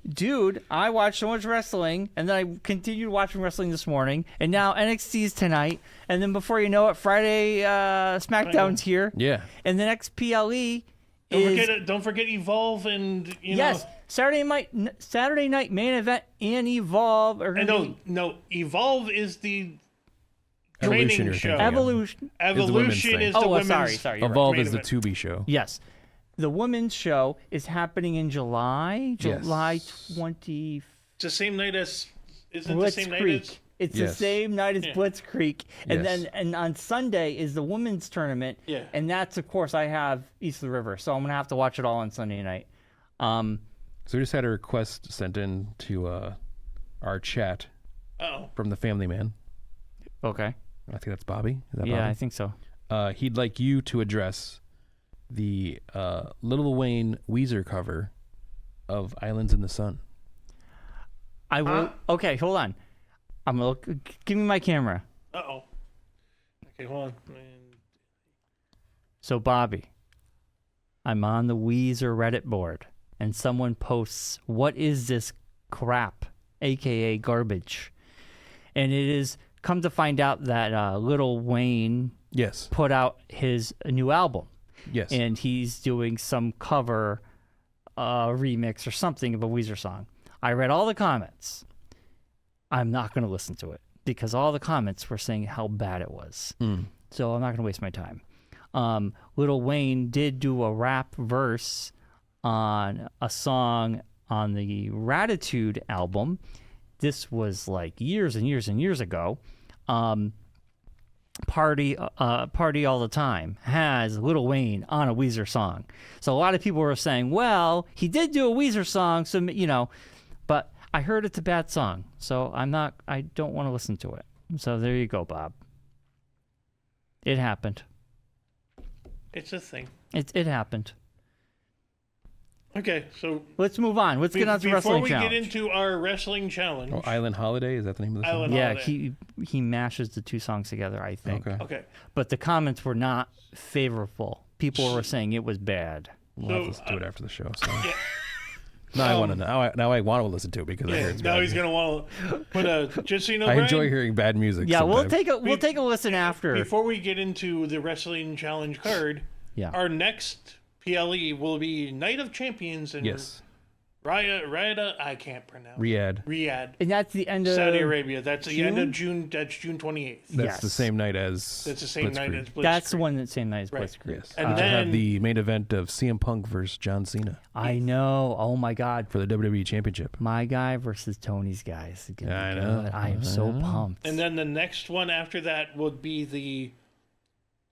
Dude, I watched so much wrestling, and then I continued watching wrestling this morning, and now NXT's tonight, and then before you know it, Friday SmackDown's here. Yeah. And the next PLE don't forget Evolve and you know. Saturday night main event and Evolve are going no, Evolve is the training show. Evolution is the women's. Sorry. Evolve is the Tubi show. Yes. The women's show is happening in July 20th. It's the same night as isn't Blitzkrieg. the same night as It's the same night as Blitzkrieg. And Yes. then on Sunday is the women's tournament. Yeah. And that's of course I have East of the River. So I'm gonna have to watch it all on Sunday night. So we just had a request sent in to our chat from the family man. Okay. I think that's Bobby. Is that Yeah, Bobby? I think so. He'd like you to address the Lil Wayne Weezer cover of Islands in the Sun. I will. Okay, hold on. I'm gonna look. Give me my camera. Okay, hold on. So Bobby, I'm on the Weezer Reddit board, and someone posts, "What is this crap?" AKA garbage, and it is come to find out that Lil Wayne put out his new album. Yes. And he's doing some cover remix or something of a Weezer song. I read all the comments. I'm not going to listen to it because all the comments were saying how bad it was. So I'm not going to waste my time. Lil Wayne did do a rap verse on a song on the Ratitude album. This was like years and years and years ago. Party All the Time has Lil Wayne on a Weezer song. So a lot of people were saying, well, he did do a Weezer song, so but I heard it's a bad song. So I don't want to listen to it. So there you go, Bob. It happened. It's a thing. It happened. Okay, so let's move on. Let's get on to wrestling challenge. Before we get into our wrestling challenge. Oh, Island Holiday, is that the name of the song? Island Holiday. he mashes the two songs together, I think. Okay. But the comments were not favorable. People were saying it was bad. We'll have to listen to it after the show. So. Now I want to know. Now I want to listen to it because I heard it's bad. Now he's gonna want to. But just so you know, I Brian, enjoy hearing bad music. Yeah, sometimes. we'll take a listen after. Before we get into the wrestling challenge card, our next PLE will be Night of Champions and Riyadh. I can't pronounce. Riyadh. And that's the end of Saudi Arabia. That's the end of June. That's June 28th. That's the same night as. That's the same night as Blitzkrieg. That's the one that same night as Blitzkrieg. Yes. And then have the main event of CM Punk versus John Cena. I know. Oh my God. For the WWE Championship. My guy versus Tony's guy. I know. I am so pumped. And then the next one after that would be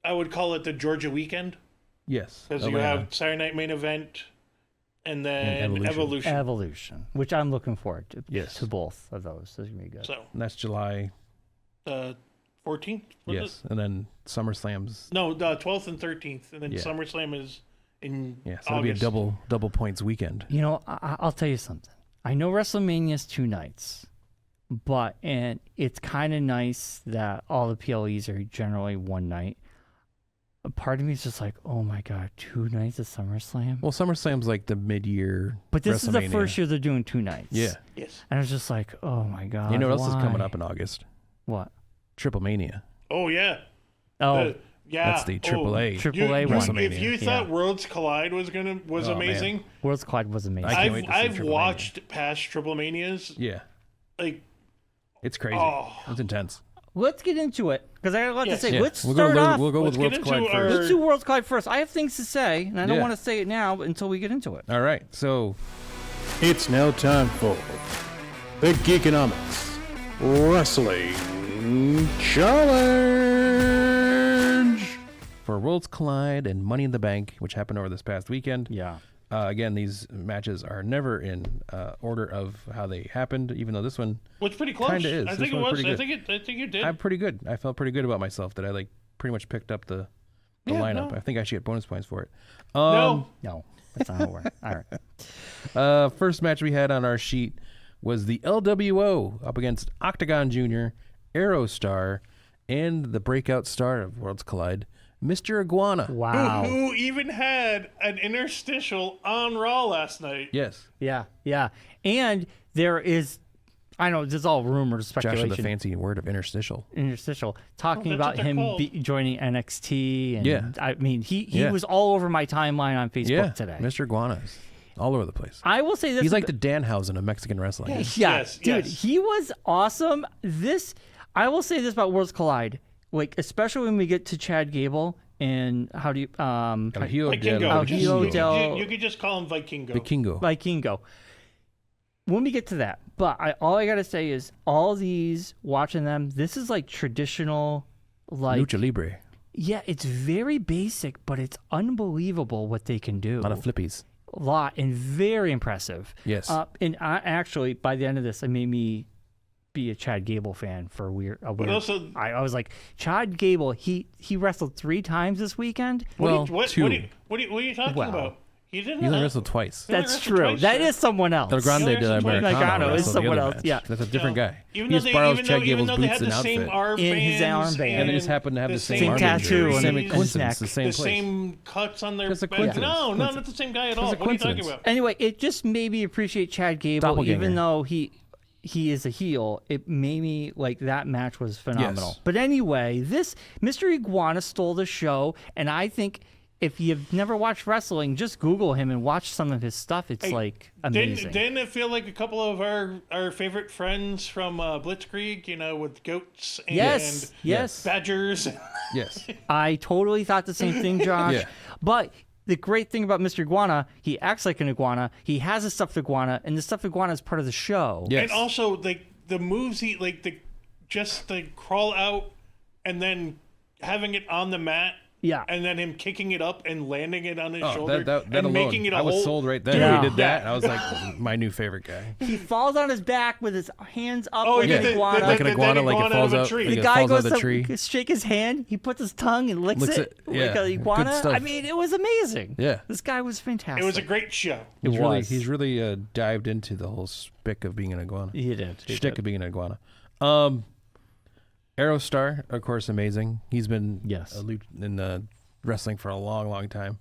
I would call it the Georgia weekend. Yes. Because you have Saturday night main event. And then Evolution, which I'm looking forward to. Yes. To both of those. Those are going to be good. So, and that's July 14th? Yes. And then SummerSlam's. No, the 12th and 13th. And then SummerSlam is in Yeah, so it'll be a double points weekend. You know, I'll tell you something. I know WrestleMania's 2 nights, and it's kind of nice that all the PLEs are generally 1 night. A part of me is just like, oh my God, 2 nights of SummerSlam? Well, SummerSlam's like the mid-year But this is the WrestleMania. first year they're doing 2 nights. Yeah. Yes. And I was just like, oh my God. You know what else is coming why? up in August? What? Triple Mania. Oh yeah. Oh, Yeah. That's the AAA. AAA one. WrestleMania. If you thought Worlds Collide was Oh, amazing, man. Worlds Collide was amazing. I can't wait to see I've Triple watched past Triple Manias. Yeah. Like, It's crazy. Oh. It's intense. Let's get into it, because I got a lot to say. Yeah. Let's We'll start off. We'll go with Let's Worlds get Collide into first. Let's do Worlds Collide first. I have things to say, and I don't Yeah. want to say it now until we get into it. All right. So It's now time for the Geekonomics Wrestling Challenge. for Worlds Collide and Money in the Bank, which happened over this past weekend. Yeah. Again, these matches are never in order of how they happened, even though this one what's pretty close. Kinda is. I This think it one's was. pretty I think you did. I'm pretty good. I felt pretty good about myself that I pretty much picked up the lineup. no. I think I should get bonus points for it. No. No, that's not how it works. All right. First match we had on our sheet was the LWO up against Octagon Jr., Aerostar, and the breakout star of Worlds Collide, Mr. Iguana. Wow. Who even had an interstitial on Raw last night? Yes. Yeah, yeah. And there is, I know this is all rumors, Josh speculation. with the fancy word of interstitial. Interstitial, talking that's about what they're him called. joining NXT, and Yeah. I mean he Yeah. was all over my timeline on Facebook Yeah, today. Mr. Iguana is all over the place. I will say this: He's like the Danhausen of Mexican wrestling. yeah, Yes, dude, yes. he was awesome. I will say this about Worlds Collide, like especially when we get to Chad Gable and how do you Hijo del Vikingo. Hijo del- You could just call him Vikingo. Vikingo. Vikingo. When we get to that, but all I gotta say is all these watching them. This is like traditional, like Lucha Libre. yeah, it's very basic, but it's unbelievable what they can do. A lot of flippies. A lot and very impressive. Yes. And I actually by the end of this, it made me be a Chad Gable fan for a weird. also- I was like, Chad Gable. He wrestled 3 times this weekend. Well, what, two. what are you talking Well, about? He didn't. He only wrestled twice. Yeah. That's wrestled true. twice, That sir. is someone else. Del Grande Yeah, de la Americano Americano is wrestled the someone other else, match. yeah. That's a different guy. Even He though just they, borrows even Chad though, Gable's even though they boots had and the same outfit. armbands In his armband. And they just happen to have the same Same arm tattoo injury. on Same his coincidence. neck. The same the place. same cuts on their Just a back. coincidence. No, not the same guy at all. Just a What are you talking coincidence. about? Anyway, it just made me appreciate Chad Gable, Doppelganger. even though he is a heel. It made me like that match was phenomenal. Yes. But anyway, this Mr. Iguana stole the show, and I think if you've never watched wrestling, just Google him and watch some of his stuff. It's like amazing. Didn't it feel like a couple of our favorite friends from Blitzkrieg, with goats and yes. badgers? Yes. I totally thought the same thing, Josh. Yeah. But the great thing about Mr. Iguana, he acts like an iguana. He has a stuffed iguana, and the stuffed iguana is part of the show. Yes. And also, the moves he just crawl out and then having it on the mat. Yeah. And then him kicking it up and landing it on his Oh, shoulder that and alone. making it a I was whole. sold right there. Yeah. When he did that. I was like, my new favorite guy. He falls on his back with his hands up Oh, like yeah, an the- iguana. the- Like an the iguana, dead like it iguana falls out of a out. tree. Like The it guy falls out goes of the tree. to shake his hand. He puts his tongue and licks Licks it it. like Yeah. an Good iguana. stuff. I mean, it was amazing. Yeah. This guy was fantastic. It was a great show. He's really dived into the whole spick of being an iguana. He did. Shtick of being an iguana. Aerostar, of course, amazing. He's been Yes. in wrestling for a long, long time.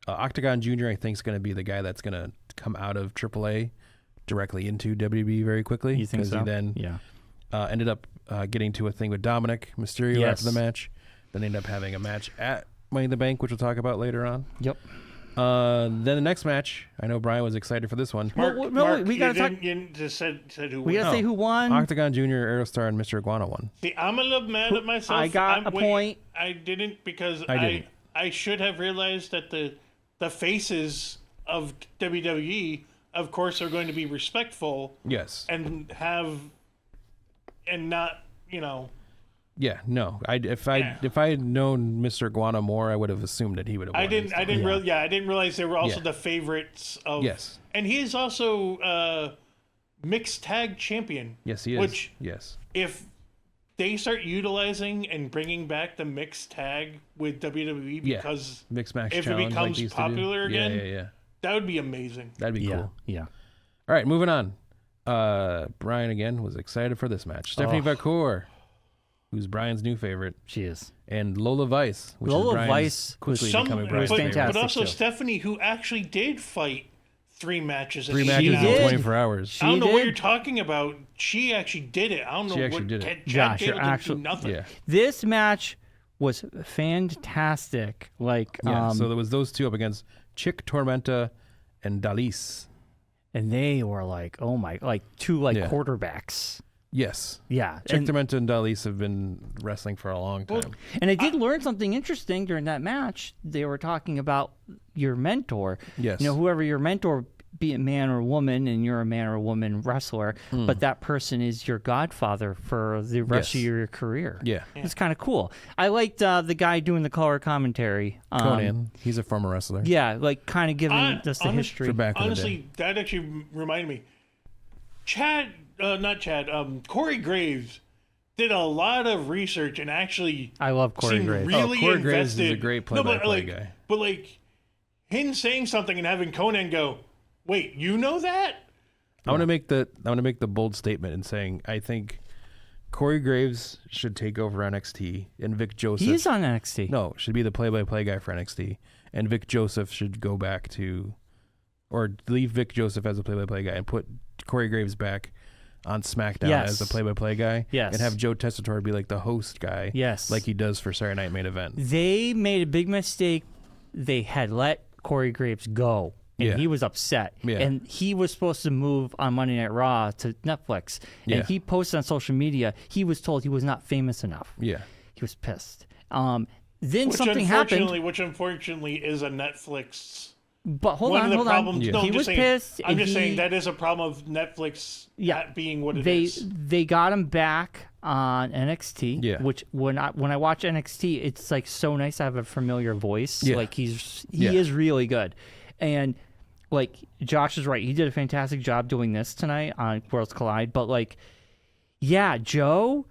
Octagon Jr., I think, is going to be the guy that's going to come out of AAA directly into WB very quickly. You think so? He then Yeah. ended up getting to a thing with Dominic Mysterio Yes. after the match. Then they ended up having a match at Money in the Bank, which we'll talk about later on. Yep. Then the next match, I know Brian was excited for this one. Well, no, we gotta talk- You just said who We won. gotta say who won. Octagon Jr., Aerostar, and Mr. Iguana won. See, I'm a little mad at myself. I got a point. I didn't because I didn't. I should have realized that the faces of WWE, of course, are going to be respectful Yes. and not Yeah, no. If I had known Mr. Iguana more, I would have assumed that he would have won. I didn't realize they were also Yeah. the favorites of. Yes. And he is also mixed tag champion. Yes, he is. Which yes. if they start utilizing and bringing back the mixed tag with WWE because mixed match if it challenge becomes like popular again, yeah. that would be amazing. That'd be cool. Yeah. All right, moving on. Brian again was excited for this match. Stephanie Vacour, who's Brian's new favorite, She is. and Lola Vice, which Lola is Brian's Vice quickly Some, becoming but, Brian's favorite. fantastic. but also too. Stephanie, who actually did fight 3 matches. Three in matches in did. 24 hours. I don't know She what did. you're talking about. She actually did it. I don't know She actually what did it. Chad Josh, you're Gable didn't actually- do nothing. Yeah. This match was fantastic. Like, So there was those two up against Chick Tormenta and Dalise. and they were like, oh my, like two like Yeah. quarterbacks. Yes. Yeah. Chick Tormenta and Dalise have been wrestling for a long time. And I did learn something interesting during that match. They were talking about your mentor. Yes. You know, whoever your mentor, be it man or woman, and you're a man or woman wrestler, but that person is your godfather for the rest of Yes. your career. Yeah. It's kind of cool. I liked the guy doing the color commentary. Conan, he's a former wrestler. Yeah, like kind of giving us the honest- history. For back in the day. Honestly, that actually reminded me. Corey Graves did a lot of research and actually I love Corey seemed Graves. really Corey Graves is invested. a great No, play-by-play guy. But like him saying something and having Conan go, "Wait, you know that?" I want to make the bold statement in saying I think Corey Graves should take over NXT and Vic Joseph. He is on NXT. No, should be the play-by-play guy for NXT, and Vic Joseph should go back to, or leave Vic Joseph as a play-by-play guy and put Corey Graves back on SmackDown Yes. as the play-by-play guy. Yes. And have Joe Tessitore be like the host guy. Yes. Like he does for Saturday Night Main Event. They made a big mistake. They had let Corey Graves go, and Yeah. he was upset. Yeah. And he was supposed to move on Monday Night Raw to Netflix. Yeah. And he posted on social media he was told he was not famous enough. Yeah. He was pissed. Then something happened. Which unfortunately is a Netflix. But hold One on, of the hold problems. on. No, He I'm was just saying, pissed. I'm and just he- saying that is a problem of Netflix not being what it is. They got him back on NXT. Yeah. Which when I watch NXT, it's like so nice to have a familiar voice. Yeah. Like he Yeah. is really good, and like Josh is right. He did a fantastic job doing this tonight on Worlds Collide. But like, yeah, Joe.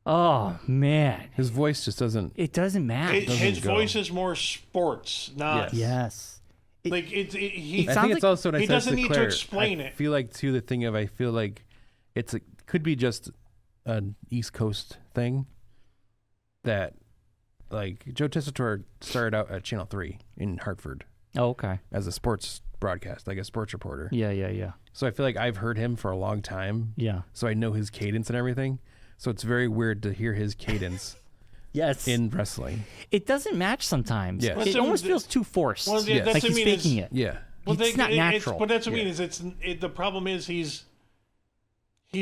Oh man, His voice just doesn't. it doesn't match. His go. voice is more sports, not Yes. like he. It I sounds think it's like also nice he doesn't to need to declare, explain I it. feel like too the thing of I feel like could be just an East Coast thing that like Joe Tessitore started out at Channel 3 in Hartford Oh, okay. as a sports broadcast, like a sports reporter. Yeah. So I feel like I've heard him for a long time. Yeah. So I know his cadence and everything. So it's very weird to hear his cadence Yes. in wrestling. It doesn't match sometimes. Yes. It almost feels too forced. Well, yeah, Yes. that's like what I he's mean. faking it. Yeah. It's not natural. But that's what I mean. Yeah. Is the problem is he's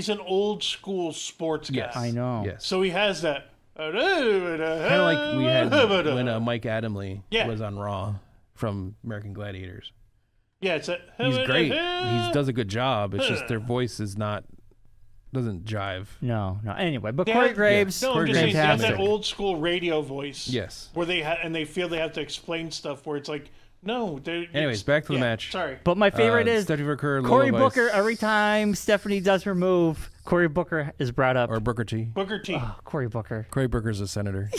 an old school sports guy. Yes. I know. Yes. So he has that. Kind of like we had when Mike Adamle Yeah. was on Raw from American Gladiators. Yeah, it's a. He's great. He does a good job. It's just their voice doesn't jive. No. Anyway, but They Corey have- Graves, No, I'm Corey just saying Graves they have fantastic. that old school radio voice. Yes. Where they feel they have to explain stuff where it's like, no. Anyways, back to the match. Sorry. But my favorite is Stephanie Booker, Corey Lola Booker. Vice, Every time Stephanie does her move, Corey Booker is brought up. or Booker T. Booker T. Oh, Corey Booker. Corey Booker's a senator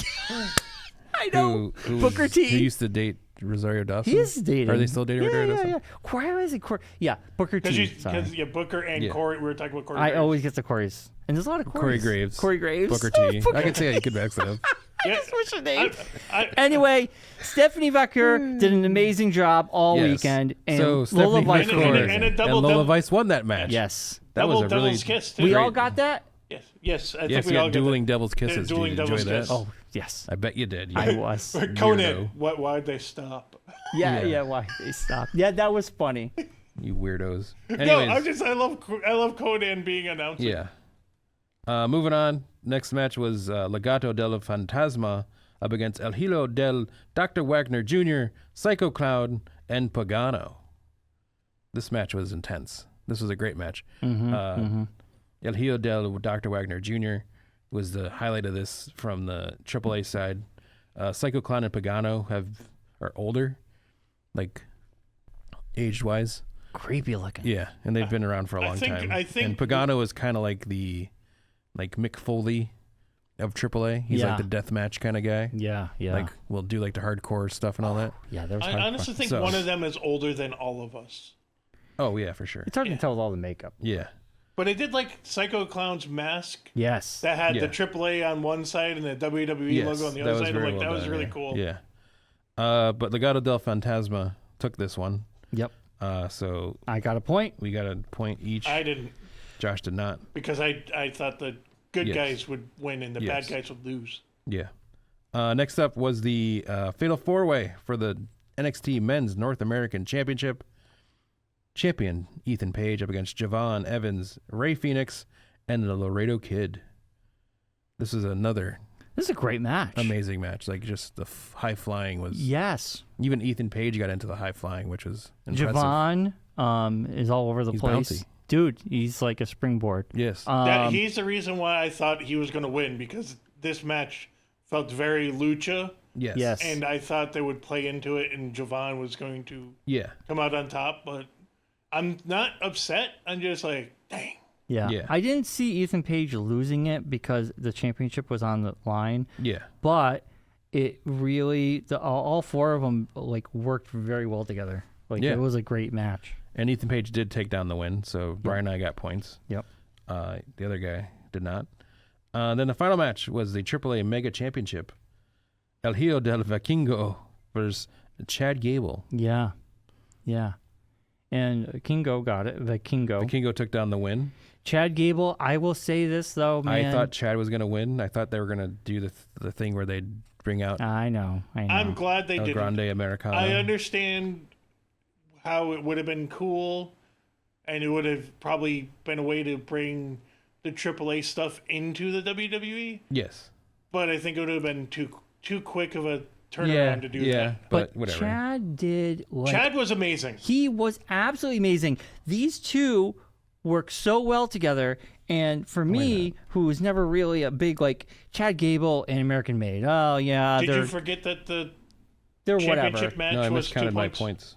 I know. who Booker T. who used to date Rosario Dawson. He is dating. Are they still dating Rosario Dawson? Yeah. Why is it Corey? Yeah, Booker T. Sorry. Because Booker and Yeah. Corey, we were talking about Corey. I Graves. always get the Corys. And there's a lot of Corys. Corey Graves. Corey Graves. Booker Oh, T. Booker I can see how you could mix it up. Yeah, What's her name? I, Anyway, Stephanie Vacour did an amazing job all Yes. weekend. And So Lola Stephanie Vice Vacour was and a amazing. double and Lola double. Vice won that match. Yes. That was a really Devil's kiss too. We all Great. got that? Yes. I think yes. we You all got got dueling that. Devil's Kisses. dueling Did you enjoy Devil's that? Kiss. Oh, yes. I bet you did. You I was. Conan, Weirdo. why'd they stop? Yeah, why they stopped. Yeah, that was funny. You weirdos. No, Anyways, I love Conan being announced. yeah. Moving on. Next match was Legato del Fantasma up against El Hilo del Dr. Wagner Jr., Psycho Clown, and Pagano. This match was intense. This was a great match. El Hilo del Dr. Wagner Jr. was the highlight of this from the AAA side. Psycho Clown and Pagano are older, like age-wise. Creepy looking. Yeah, and they've been around for a long time. I think and Pagano is kind of like the Mick Foley of AAA. He's like the deathmatch kind of guy. Yeah. Like, we'll do like the hardcore stuff and all that. Yeah, there was I honestly think one of them is older than all of us. Oh, yeah, for sure. It's hard to tell with all the makeup. Yeah. But I did like Psycho Clown's mask. Yes. That had the AAA on one side and the WWE logo on the other side. That was really cool. Yeah. But Legado del Fantasma took this one. Yep. So I got a point. we got a point each. I didn't. Josh did not. Because I thought the good guys would win and the bad guys would lose. Yeah. Next up was the Fatal 4-Way for the NXT Men's North American Championship. Champion Ethan Page up against Javon Evans, Ray Phoenix, and the Laredo Kid. This is another This is a great match. amazing match. Like, just the high flying was... Yes. Even Ethan Page got into the high flying, which was impressive. Javon is all over the He's place. bouncy. Dude, he's like a springboard. Yes. He's the reason why I thought he was going to win, because this match felt very lucha. Yes. Yes. And I thought they would play into it and Javon was going to come out on top. But I'm not upset. I'm just like, dang. Yeah. I didn't see Ethan Page losing it because the championship was on the line. Yeah. But it really, all four of them like worked very well together. Like it was a great match. And Ethan Page did take down the win, so Brian and I got points. Yep. The other guy did not. Then the final match was the AAA Mega Championship. El Hijo del Vikingo versus Chad Gable. Yeah. Yeah. And Kingo got it. Vikingo. Vikingo took down the win. Chad Gable, I will say this though, man. I thought Chad was going to win. I thought they were going to do the thing where they'd bring out I know. I'm glad they El did. Grande Americano. I understand how it would have been cool, and it would have probably been a way to bring the AAA stuff into the WWE. Yes. But I think it would have been too quick of a turnaround to do that. But whatever. Chad did. Chad was amazing. He was absolutely amazing. These two work so well together. And for me, who was never really a big like Chad Gable and American Made. Oh yeah, Did you forget that the they're championship whatever. match No, I was 2 miscounted my points? points.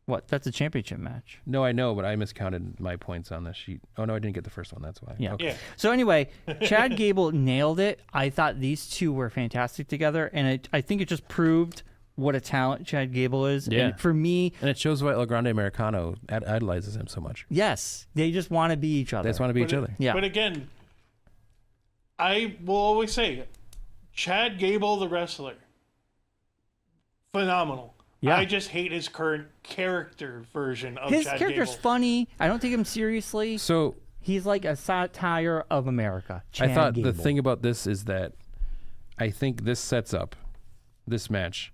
What? That's a championship match. No, I know, but I miscounted my points on the sheet. Oh, no, I didn't get the first one. That's why. Yeah. Okay. Yeah. So anyway, Chad Gable nailed it. I thought these two were fantastic together, and I think it just proved what a talent Chad Gable is. Yeah. And for me, And it shows why El Grande Americano idolizes him so much. yes, they just want to be each other. They just want to be each other. Yeah. But again, I will always say, Chad Gable, the wrestler, phenomenal. Yeah. I just hate his current character version of His Chad character's Gable. funny. I don't take him seriously. So He's like a satire of America. Chad I thought Gable. the thing about this is that I think this match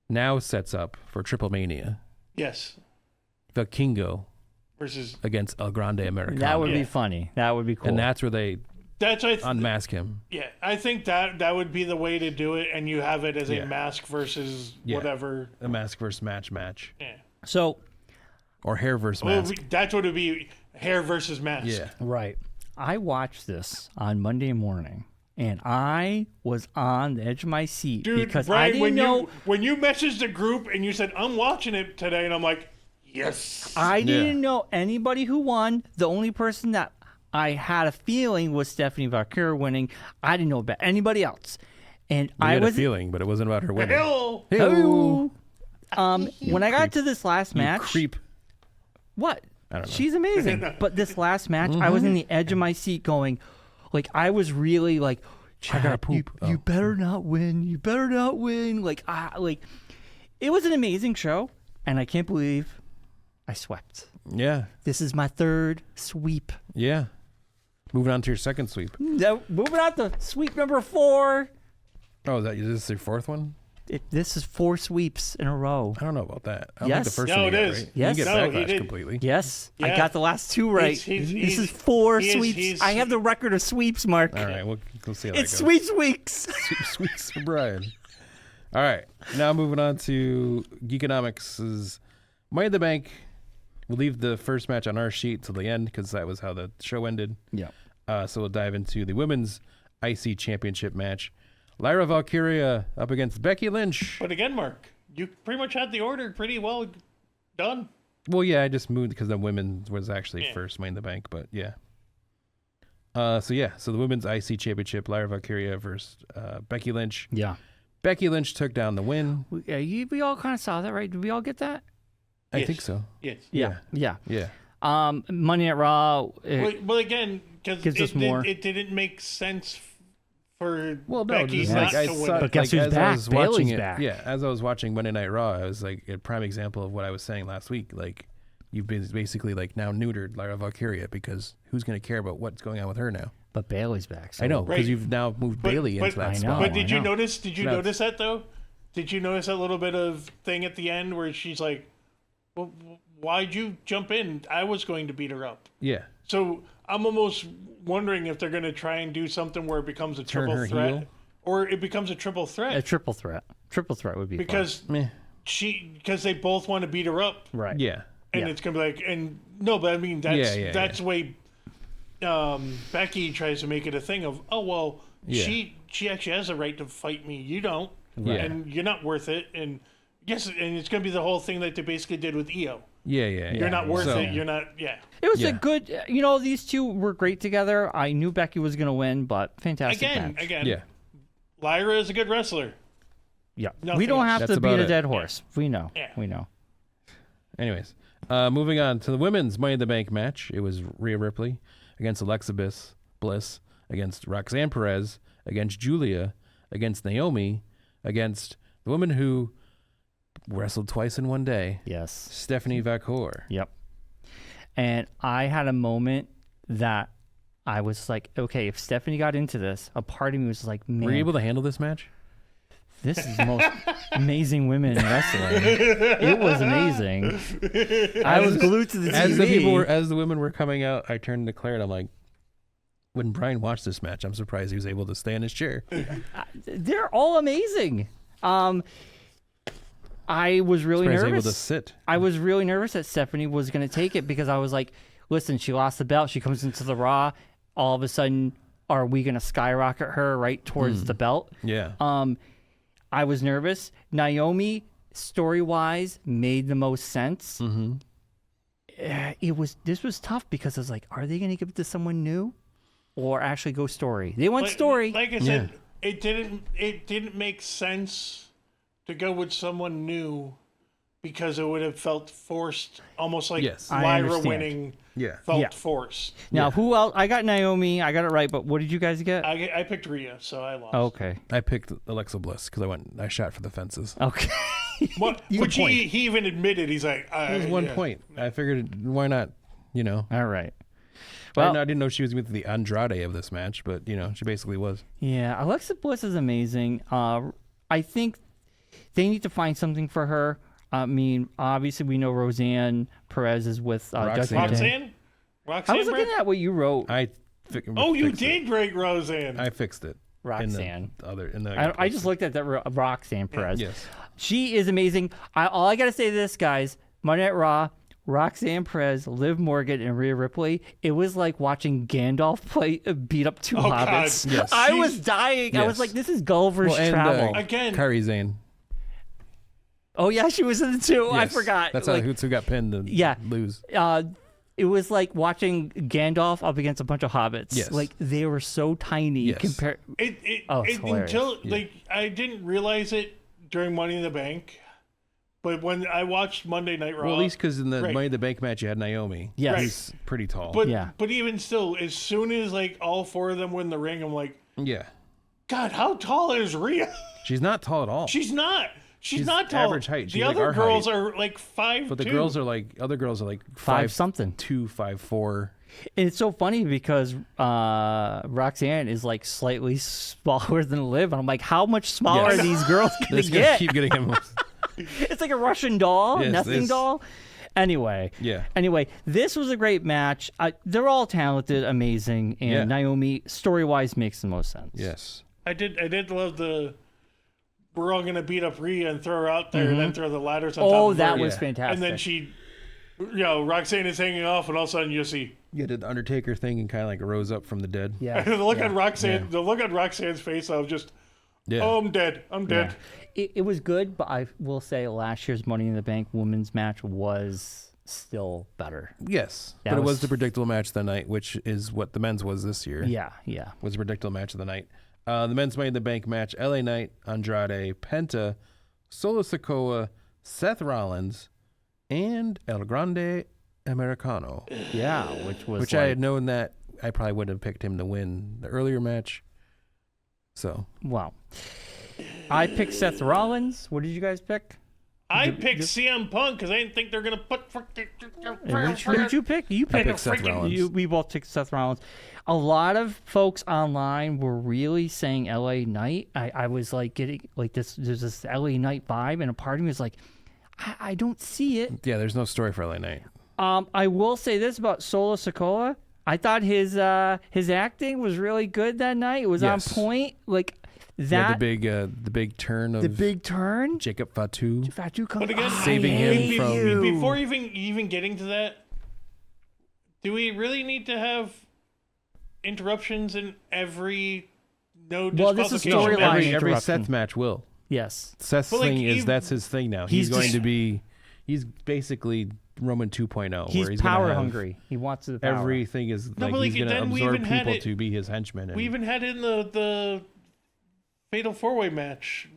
now sets up for Triple Mania. Yes. Vikingo Versus. against El Grande Americano. That would be Yeah. funny. That would be cool. And that's where they That's what unmask him. yeah. I think that would be the way to do it, and you have it as Yeah. a mask versus Yeah. whatever. A mask versus match. Yeah. so Or hair versus Well, mask. that's what it would be. Hair versus mask. Yeah. right. I watched this on Monday morning, and I was on the edge of my seat Dude, because Brian, I didn't know. when you messaged the group and you said, I'm watching it today, and I'm like, yes. I didn't know anybody who won. The only person that I had a feeling was Stephanie Valkyrie winning. I didn't know about anybody else, and I I had was a feeling, but it wasn't about her winning. Hell. Hello. When I got to this last You match, creep. what? I don't know. She's amazing. But this last match, I was in the edge of my seat going, like, I was really like, Chad, gotta poop. You better not win. You better not win. Like, it was an amazing show, and I can't believe I swept. Yeah. This is my third sweep. Yeah. Moving on to your second sweep. Now, moving on to sweep number 4. Oh, is this your fourth one? This is 4 sweeps in a row. I don't know about that. I don't Yes. think the first No, one you it got is. right. Yes. You No, get he backlash did. completely. Yes, I Yeah. got the last 2 right. He's- This is 4 he is- sweeps. he's- I have the record of sweeps, Mark. All right, we'll see how that It's goes. sweeps weeks. Sweets for Brian. All right, now moving on to Geekonomics' Money in the Bank. We'll leave the first match on our sheet till the end because that was how the show ended. Yeah. So we'll dive into the Women's IC Championship match. Lyra Valkyria up against Becky Lynch. But again, Mark, you pretty much had the order pretty well done. Well, yeah, I just moved because the women was actually Yeah. first Money in the Bank, but yeah. So the women's IC championship, Lyra Valkyria versus Becky Lynch. Yeah. Becky Lynch took down the win. We all kind of saw that, right? Did we all get that? I think so. Yes. Yeah. Monday Night Raw. Well, again, because it didn't make sense for Becky not to win. But guess who's back? Bailey's back. Yeah, as I was watching Monday Night Raw, I was like a prime example of what I was saying last week. Like, you've been basically like now neutered Lyra Valkyria because who's going to care about what's going on with her now? But Bailey's back. So. I know, because you've now moved Bailey into that spot. But did you notice that though? Did you notice that little bit of thing at the end where she's like, well, why'd you jump in? I was going to beat her up. Yeah. So I'm almost wondering if they're going to try and do something where it becomes a triple threat. Heel? Or it becomes a triple threat. A triple threat. Triple threat would be because fun. because they both want to beat her up. Right. Yeah. And it's going to be like, and no, but I mean, that's the way Becky tries to make it a thing of, oh, well, she actually has a right to fight me. You don't. Right. And you're not worth it. And yes, and it's going to be the whole thing that they basically did with Io. Yeah. You're not worth it. You're not, It was a good, these two were great together. I knew Becky was going to win, but fantastic match. Again. Yeah. Lyra is a good wrestler. Yeah. Nothing we don't have else. to beat a dead horse. Yeah. We know. Yeah. We know. Anyways, moving on to the women's Money in the Bank match. It was Rhea Ripley against Alexa Bliss, against Roxanne Perez, against Julia, against Naomi, against the woman who wrestled twice in one day. Yes. Stephanie Vacour. Yep. And I had a moment that I was like, okay, if Stephanie got into this, a part of me was like, man. Were you able to handle this match? This is the most amazing women in wrestling. It was amazing. I was glued to the TV. As the women were coming out, I turned to Claire and I'm like, when Bryan watched this match, I'm surprised he was able to stay in his chair. They're all amazing. I was really nervous. Able to sit. I was really nervous that Stephanie was going to take it because I was like, listen, she lost the belt. She comes into the Raw. All of a sudden, are we going to skyrocket her right towards the belt? Yeah. I was nervous. Naomi, story-wise, made the most sense. Mm-hmm. This was tough because I was like, are they going to give it to someone new, or actually go story? They went story. Like I said, it didn't make sense to go with someone new because it would have felt forced, almost like Lyra winning. Felt forced. Now, who else? I got Naomi. I got it right, but what did you guys get? I picked Rhea, so I lost. Okay. I picked Alexa Bliss because I shot for the fences. Okay. Which he even admitted. He's like, it was 1 point. I figured, why not? All right. Well, I didn't know she was with the Andrade of this match, but she basically was. Yeah, Alexa Bliss is amazing. I think they need to find something for her. I mean, obviously we know Roxanne Perez is with Roxanne. I was looking at what you wrote. You did rate Roxanne. I fixed it. Roxanne. I just looked at that Roxanne Perez. Yes. She is amazing. All I got to say to this, guys, Monday Night Raw, Roxanne Perez, Liv Morgan, and Rhea Ripley, it was like watching Gandalf beat up two hobbits. Yes. I was dying. Yes. I was like, this is Gulliver's Travel. Again. Kairi Sane. Oh, yeah, she was in it too. Yes. I forgot. That's who got pinned and lose. It was like watching Gandalf up against a bunch of hobbits. Yes. Like, they were so tiny compared. Until I didn't realize it during Money in the Bank, but when I watched Monday Night Raw, well, at least because in the Money in the Bank match you had Naomi. Yes, who's pretty tall. But even still, as soon as all four of them were in the ring, I'm like, God, how tall is Rhea? She's not tall at all. She's not. She's not tall. Average height. She's the other girls are like 5'2". But the girls are other girls are like 5'something", 2, 5'4". And it's so funny because Roxanne is like slightly smaller than Liv, and I'm like, how much smaller are these girls going to get? Keep getting him. It's like a Russian doll, nesting doll. Anyway, this was a great match. They're all talented, amazing, and Naomi, story-wise, makes the most sense. Yes, I did love the. We're all gonna beat up Rhea and throw her out there, and then throw the ladders on top of her. Oh, that was fantastic. And then she, Roxanne is hanging off, and all of a sudden you see. Yeah, did the Undertaker thing and kind of rose up from the dead. Yeah. the look on Roxanne's face, I was just, I'm dead. I'm dead. It was good, but I will say last year's Money in the Bank women's match was still better. Yes, That but it was was- the predictable match of the night, which is what the men's was this year. Yeah, yeah. Was the predictable match of the night. The men's Money in the Bank match: LA Knight, Andrade, Penta, Solo Sikoa, Seth Rollins, and El Grande Americano. Yeah, which was Which I had known that I probably would have picked him to win the earlier match. So wow. I picked Seth Rollins. What did you guys pick? I picked CM Punk because I didn't think they're gonna put. Who did you pick? You I picked picked Seth Rollins. we both picked Seth Rollins. A lot of folks online were really saying LA Knight. I was like getting like this. There's this LA Knight vibe, and a part of me was like, I don't see it. yeah, there's no story for LA Knight. I will say this about Solo Sikoa. I thought his acting was really good that night. It was Yes. on point. Like Yeah, that. the big turn of The big turn. Jacob Fatu. Fatu comes But again, Saving him from- before even getting to that, do we really need to have interruptions in every no Well, this is disqualification storyline match? Every interruption. Seth match will. Yes. Seth's But, like, thing is even- that's his thing now. He's He's going just- to be. He's basically Roman 2.0. He's where he's gonna power have hungry. He wants the power. Everything is No, like but, he's like, going to then we absorb even had people it- to be his henchmen. And, We even had it in the Fatal 4-Way match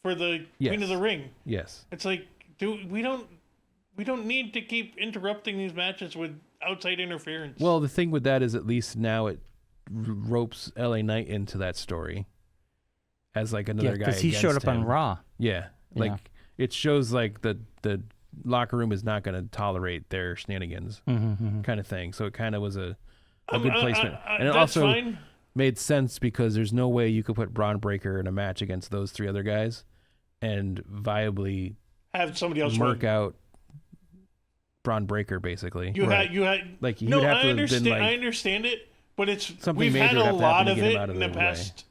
for the Queen of the Ring. yes, It's like, we don't need to keep interrupting these matches with outside interference. well, the thing with that is at least now it ropes LA Knight into that story as like another guy because he showed up against him. on Raw. Yeah, like Yeah. it shows like the locker room is not going to tolerate their shenanigans kind of thing. So it kind of was a good placement, and it that's also fine. made sense because there's no way you could put Braun Breaker in a match against those three other guys and viably Have somebody else murk win. out Braun Breaker basically. You had Like, he no, would have I to have understand. been, like- I understand it, but it's Something we've major had would a have to lot happen to of get him it out of in the the way. past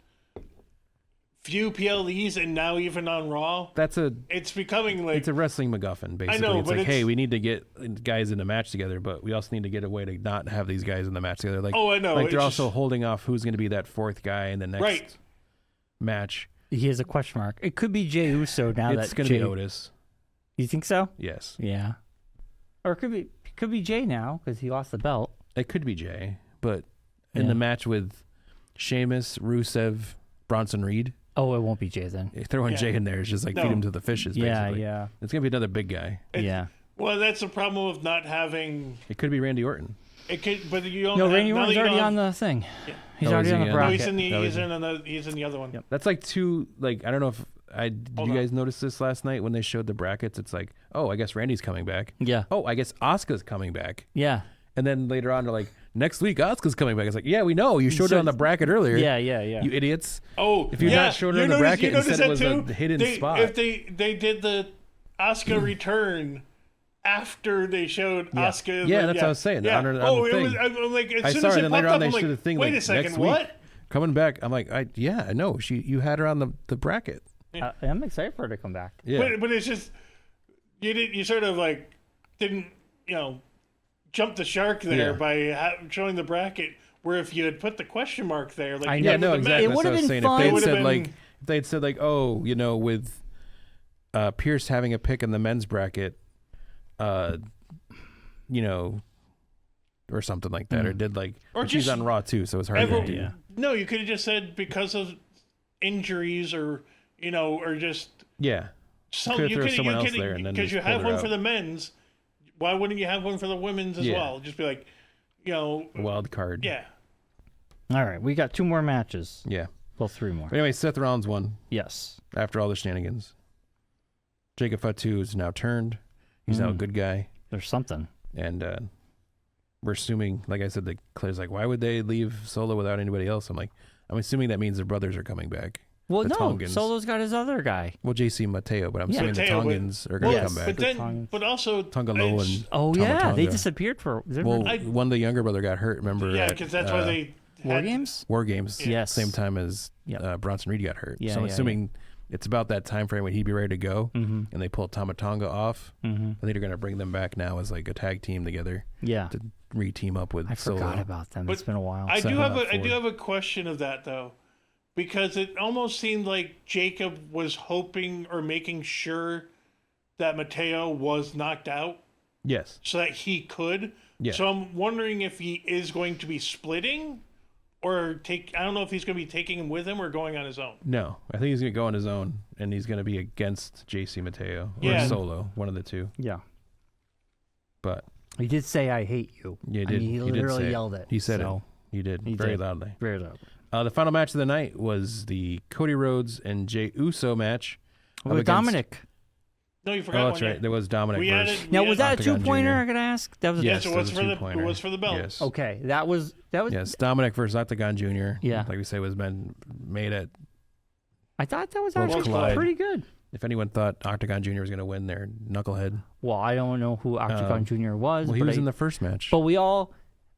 few PLEs, and now even on Raw, it's becoming like It's a wrestling MacGuffin, basically. know, it's but like, it's- hey, we need to get guys in a match together, but we also need to get a way to not have these guys in the match together. Like, Oh, I know, Like they're it's also just- holding off who's going to be that fourth guy in the next Right. match. He has a question mark. It could be Jey Uso now It's that going to Jey. be Otis. You think so? Yes, Yeah. Or it could be Jey now because he lost the belt. it could be Jay, but in Yeah. the match with Sheamus, Rusev, Bronson Reed, Oh, it won't be Jey then. throwing Yeah. Jay in there is just like No. feed him to the fishes. Yeah, Basically. yeah, It's going to be another big guy. yeah. well, that's the problem with not having It could be Randy Orton. it. But you don't. No, have, Randy now that Orton's you already don't on have- the thing. He's Oh, already is on he the in? No, bracket. he's in the That was he's in another he's in the other one. Yep. That's like two, like, I don't know if did Hold you on. guys notice this last night when they showed the brackets? It's like, oh, I guess Randy's coming back. Yeah, Oh, I guess Asuka's coming back. yeah, And then later on, they're like, next week Asuka's coming back. It's like, yeah, we know. You showed it on the bracket earlier. yeah. You idiots. Oh, If you're yeah, not showing it you on the noticed- bracket you and said noticed it was that a hidden they, spot. If they did the Asuka return after they showed Asuka. Yeah, that's what I was saying, Yeah. on the it thing. was. I'm like, as I soon saw as it, it and popped later up, on they I'm showed like, the thing wait like, a second, next week. what? Coming back. I'm like, yeah, I know. You had her on the bracket. I'm excited for her to come back. Yeah. But it's just you sort of like didn't jump the shark there Yeah. by showing the bracket. Where if you had put the question mark there, like I you know. Yeah, did no, with the exactly. men- It That's what I would've was been saying. fun. If It they'd would've said been- like, if they'd said like, oh, with Pierce having a pick in the men's bracket, or something like that, or did like, Or she's just on Raw too, so it's hard Ever- to do. Yeah. No, you could have just said because of injuries or or just Yeah, some. Could've You threw could someone else there and then because just you have pulled her one for out. the men's. Why wouldn't you have one for the women's as Yeah. well? Just be like, a wild card. yeah. All right, we got 2 more matches. Yeah. Well, 3 more. But anyway, Seth Rollins won Yes. after all the shenanigans. Jacob Fatu is now turned. He's now a good guy. There's something. And we're assuming, like I said, that Claire's like, why would they leave Solo without anybody else? I'm assuming that means their brothers are coming back. Well, The no, Tongans. Solo's got his other guy. Well, JC Mateo, but I'm Yeah. assuming the Mateo, but- Tongans are going to Yes, come back. But then, Tongans. but also Tonga Low it's- and Oh Tama yeah, they Tonga. disappeared for. Well, I- one of the younger brother got hurt. Remember? yeah, at, because that's why they War had- Games. War Games. Yes. Same time as Yep. Bronson Reed got hurt. Yeah, so I'm yeah, assuming it's about that time frame when he'd be ready to go, Mm-hmm. and they pull Tama Tonga off. Mm-hmm. I think they're going to bring them back now as like a tag team together Yeah, to re-team up with I Solo. forgot about them. But It's been a while. I set do him have up I for do it. have a question of that though, because it almost seemed like Jacob was hoping or making sure that Mateo was knocked out Yes. so that he could. Yeah. So I'm wondering if he is going to be splitting, or I don't know if he's going to be taking him with him or going on his own. No, I think he's going to go on his own, and he's going to be against JC Mateo or Yeah. Solo, one of the two. Yeah. But He did say, "I hate you." yeah, I mean, he did literally say yelled it. He said so, it. He did He very did. loudly. Very loud. The final match of the night was the Cody Rhodes and Jey Uso match. up With against- Dominic. No, you forgot Oh, one. that's right. yet. There was Dominic We versus. added- Now, Yeah. was that a Octagon 2-pointer? Jr. I gotta ask. That was Yes, it that was a for the two-pointer. it was for the belt. Yes. okay. That was Yes, Dominic versus Octagon Jr. Yeah. Like we say, was made at. I thought that was Worlds actually Collide. pretty good. If anyone thought Octagon Jr. was going to win, there, knucklehead. Well, I don't know who Octagon Jr. was. Well, he but was in the first match. But we all,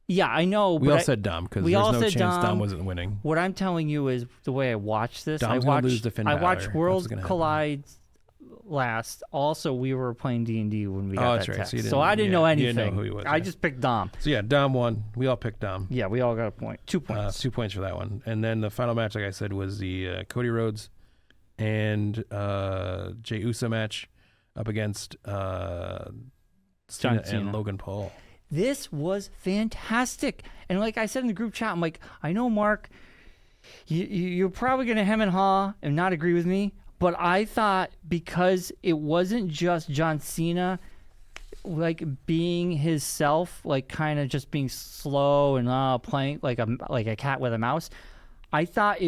yeah, I know. We but all I- said Dom because we there's all no said chance Dom Dom. wasn't winning. What I'm telling you is the way I watched this. Dom's I gonna watched. lose to Finn I Balor. watched That's what's Worlds gonna happen. Collide last. Also, we were playing D&D when we got Oh, that that's right. text. So you So I didn't know you didn't anything. know who he was, I yeah. just picked Dom. So yeah, Dom won. We all picked Dom. Yeah, we all got a point. 2 points. 2 points for that one. And then the final match, like I said, was the Cody Rhodes and Jey Uso match up against Cena Cena. and Logan Paul. This was fantastic. And like I said in the group chat, I'm like, I know, Mark, you're probably going to hem and haw and not agree with me, but I thought because it wasn't just John Cena like being his self, like kind of just being slow and playing like a cat with a mouse, I thought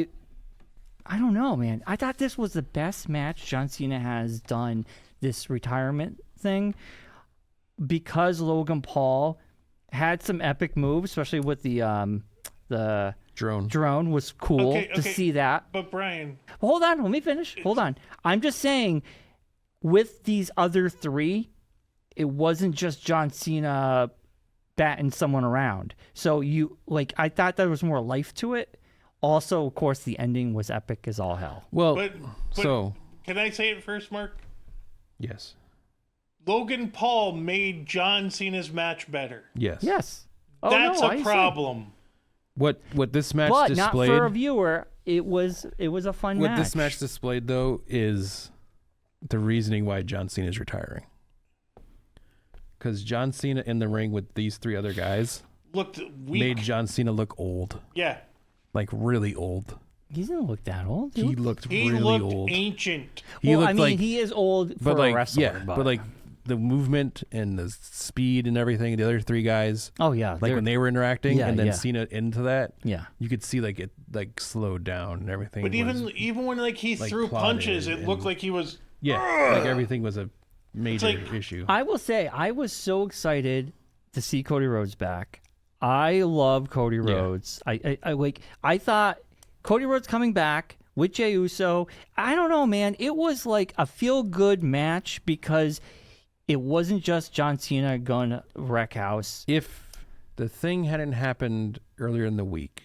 I don't know, man. I thought this was the best match John Cena has done this retirement thing, because Logan Paul had some epic moves, especially with the drone was cool Okay, to see that. But Brian, Well, hold on, let me finish. Hold on. I'm just saying, with these other three, it wasn't just John Cena batting someone around. So I thought there was more life to it. Also, of course, the ending was epic as all hell. Well, but so can I say it first, Mark? yes, Logan Paul made John Cena's match better. yes, Yes. Oh, That's no, a I see. problem. What this match But displayed? not for a viewer. It was a fun What match. this match displayed, though, is the reasoning why John Cena is retiring. Because John Cena in the ring with these three other guys Looked weak. made John Cena look old, Yeah. like really old. He doesn't look that old. He looked He really looked old. ancient. He well, looked I mean, like, he is old for but like, a wrestler. yeah, but like the movement and the speed and everything. The other three guys, oh yeah, like they're- when they were interacting, Yeah, and then yeah. Cena into that, yeah. you could see like it like slowed down and everything. But was, even when like he like, threw punches, clouded it looked and- like he was. yeah, like everything was a major like- issue. I will say I was so excited to see Cody Rhodes back. I love Cody Rhodes. I thought Cody Rhodes coming back with Jey Uso. I don't know, man. It was like a feel-good match because it wasn't just John Cena going to wreck house. If the thing hadn't happened earlier in the week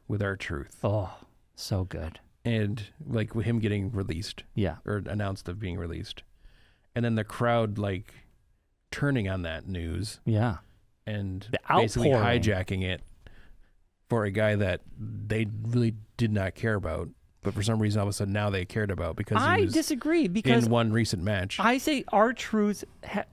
with R-Truth Oh, so good. and like with him getting released Yeah. or announced of being released, and then the crowd like turning on that news Yeah. and The basically outpouring. hijacking it for a guy that they really did not care about, but for some reason all of a sudden now they cared about because he I was disagree because in one recent match. I say R-Truth,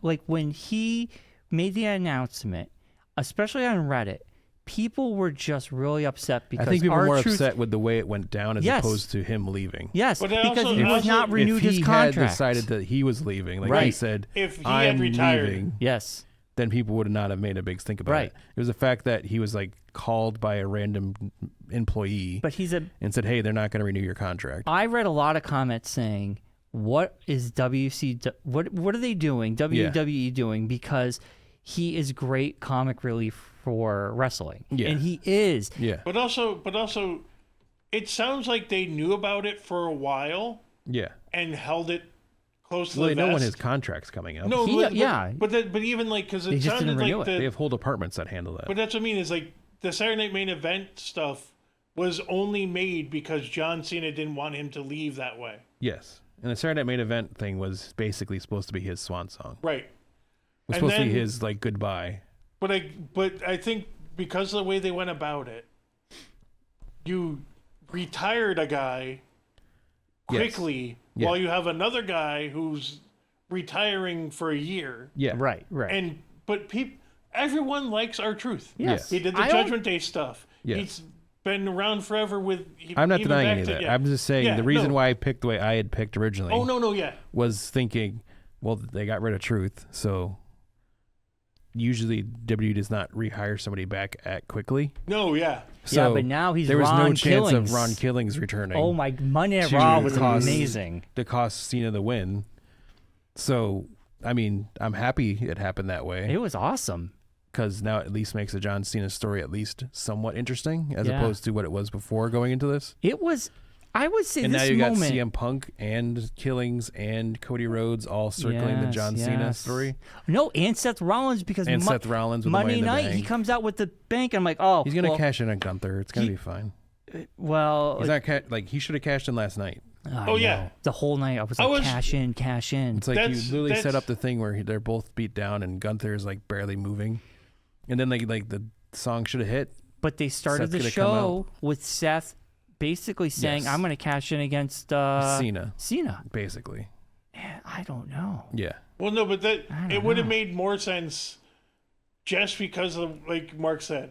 like when he made the announcement, especially on Reddit, people were just really upset because I think people were more R-Truth, upset with the way it went down as Yes. opposed to him leaving. Yes, But because also- he was also- not renewed if he his had contract. decided that he was leaving, like he Right. said, If he I'm had retired. leaving, Yes. then people would not have made a big stink about Right. it. It was the fact that he was like called by a random employee But and said, "Hey, they're not going to renew your contract." I read a lot of comments saying, "What is what are they doing? WWE doing because he is great comic relief for wrestling." Yeah. And he is. Yeah, But also, it sounds like they knew about it for a while yeah. and held it close to Well, the they know when vest. his contract's coming up. No, He- but, yeah. But even like because They it just sounded didn't renew like it. They have whole departments that handle that. But that's what I mean is like the Saturday Night Main Event stuff was only made because John Cena didn't want him to leave that way. Yes, and the Saturday Night Main Event thing was basically supposed to be his swan song. It Right. was And supposed to be then- his like goodbye. But I think because of the way they went about it, you retired a guy Yes. quickly Yeah. while you have another guy who's retiring for a year. Yeah. Right. But everyone likes R-Truth. Yes. He did the Judgment Day stuff. Yes. He's been around forever with. I'm not even denying back any of to- that. yeah. I'm just saying Yeah, the reason no. why I picked the way I had picked originally Oh no, yeah. was thinking, well, they got rid of Truth, so usually WWE does not rehire somebody back at quickly. No, yeah. So yeah, but now he's there was Ron no chance Killings. of Ron Killings returning. Oh my! Monday Night to Raw was cost- amazing. to cost Cena the win. So, I mean, I'm happy it happened that way It was awesome. because now it at least makes the John Cena story at least somewhat interesting as Yeah. opposed to what it was before going into this. It was. I would say And this now you got moment. CM Punk and Killings and Cody Rhodes all circling the John Cena yes. story. No, and Seth Rollins because And Seth Rollins with Monday the Money in night the he Bank. comes out with the bank. And I'm like, oh, He's gonna well, cash in on Gunther. It's gonna be fine. Well, He's not like he should have cashed in last night. I yeah. know. The whole night I was like, cash in. It's like you literally set that's- up the thing where they're both beat down and Gunther is like barely moving, and then like the song should have hit. But they started Seth's the gonna come show with Seth basically saying, Yes. I'm going to cash in against Cena, basically. I don't know. Yeah. Well, no, but don't it would have know. made more sense just because of, like Mark said,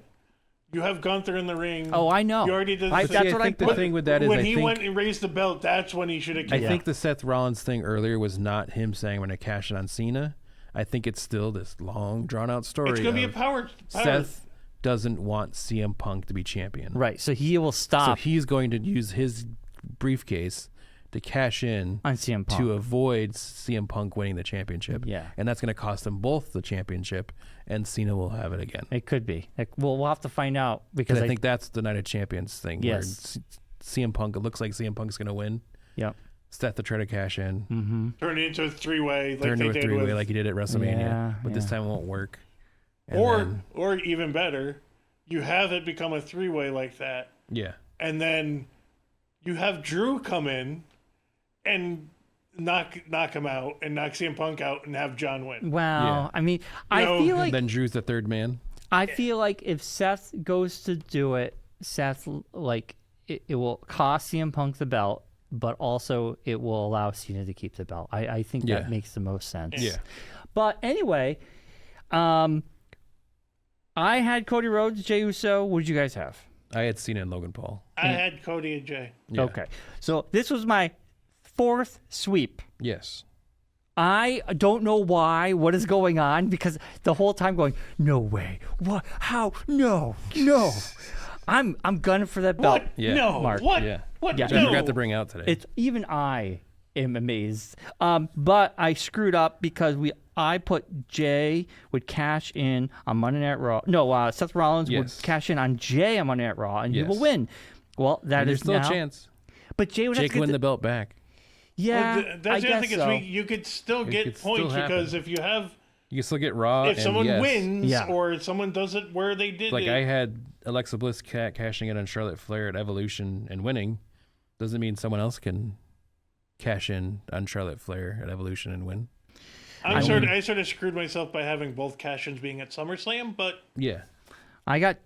you have Gunther in the ring. Oh, I know. You already did. I- the that's I what think I the thing with that is when I he think went and raised the belt, that's when he should have. I Yeah. think the Seth Rollins thing earlier was not him saying I'm going to cash in on Cena. I think it's still this long drawn out story. It's gonna be a of power. Seth doesn't want CM Punk to be champion. Right. So he will So stop he's going to use his briefcase to cash in on CM Punk. to avoid CM Punk winning the championship. Yeah. And that's going to cost them both the championship, and Cena will have it again. It could be. We'll have to find out because Because I think that's the Night of Champions thing. Yes. Where CM Punk, it looks like CM Punk's going to win. Yep. Seth to try to cash in. turn it into a three-way, like Turn they into a did three-way with, like he did at WrestleMania. Yeah, but this yeah. time it won't work. And or even better, you have it become a three-way like that, yeah. and then you have Drew come in and knock him out and knock CM Punk out and have John win. Well, Yeah. I mean, I No. feel like Then Drew's the third man. if Seth goes to do it, Seth like it will cost CM Punk the belt, but also it will allow Cena to keep the belt. I think Yeah. that makes the most sense. Yeah. But anyway, I had Cody Rhodes, Jey Uso. What did you guys have? I had Cena and Logan Paul. I had Cody and Jay. Yeah. Okay, so this was my fourth sweep. Yes. I don't know why, what is going on, because the whole time going, no way, what, how, no. I'm gunning for that belt. What? Yeah. No. Mark. What? Yeah. What? Yeah. Which I No. forgot to bring out today. It's even I am amazed. But I screwed up because I put Jay would cash in on Monday Night Raw. No, Seth Rollins Yes. would cash in on Jay on Monday Night Raw, and he Yes. will win. Well, that And is there's still now. a chance. But Jay would Jake have to win get the belt back. Yeah, Well, that's I the other guess thing so. is you could still get could still points happen. because if you have You can still get Raw. if and someone yes, wins Yeah. or someone does it where they did like it. I had Alexa Bliss cashing in on Charlotte Flair at Evolution and winning, doesn't mean someone else can cash in on Charlotte Flair at Evolution and win. I sort of screwed myself by having both cash-ins being at SummerSlam, but Yeah. I got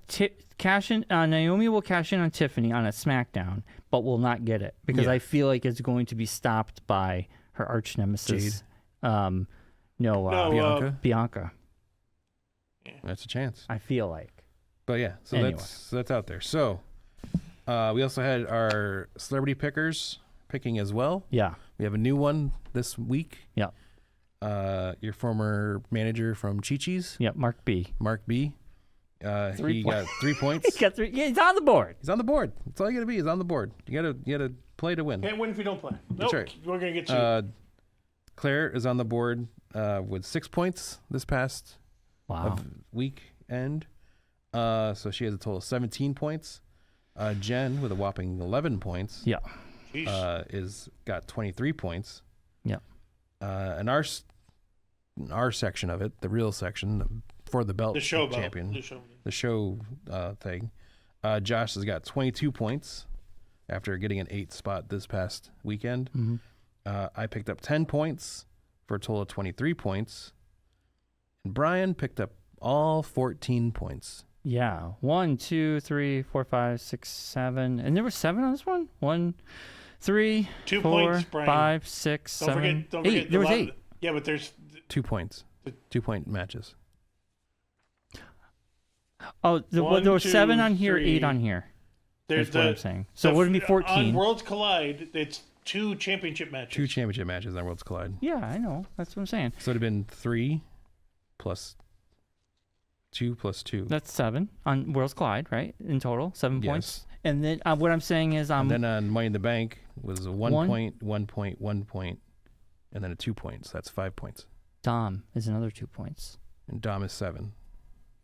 cash in. Naomi will cash in on Tiffany on a SmackDown, but will not get it because Yeah. I feel like it's going to be stopped by her arch nemesis. Bianca? Bianca. That's a chance. I feel like. But yeah, so Anyway. that's out there. So we also had our celebrity pickers picking as well. Yeah. We have a new one this week. Yeah. Your former manager from Chi-Chi's, Yeah. Mark B. Mark B. He got 3 points. He's got 3. Yeah, he's on the board. He's on the board. That's all you gotta be. He's on the board. You gotta play to win. can't win if you don't play. Nope, right. we're gonna get you. Claire is on the board with 6 points this past Wow. weekend. So she has a total of 17 points. Jen with a whopping 11 points Yeah. Jeez. got 23 points. Yeah. And our section of it, the real section for the belt the show champion, The show. thing. Josh has got 22 points after getting an 8th spot this past weekend. Mhm. I picked up 10 points for a total of 23 points. And Brian picked up all 14 points. Yeah. 1, 2, 3, 4, 5, 6, 7. And there were 7 on this one? 1, 3, 2 4, points, Brian. 5, 6, Don't 7, forget. Don't 8. forget. There was the 8. Yeah, but there's 2 points. 2-point matches. Oh, there were 7 on here, 8 on here. There's That's what I'm saying. So it wouldn't be 14. On Worlds Collide, it's 2 championship matches. 2 championship matches on Worlds Collide. Yeah, I know. That's what I'm saying. So it'd have been 3 plus 2 plus 2. That's 7 on Worlds Collide, right? In total, 7 Yes. points. And then what I'm saying is, and then on Money in the Bank was a 1 point, 1 point, 1 point, and then a 2 points. That's 5 points. Dom is another 2 points. And Dom is 7.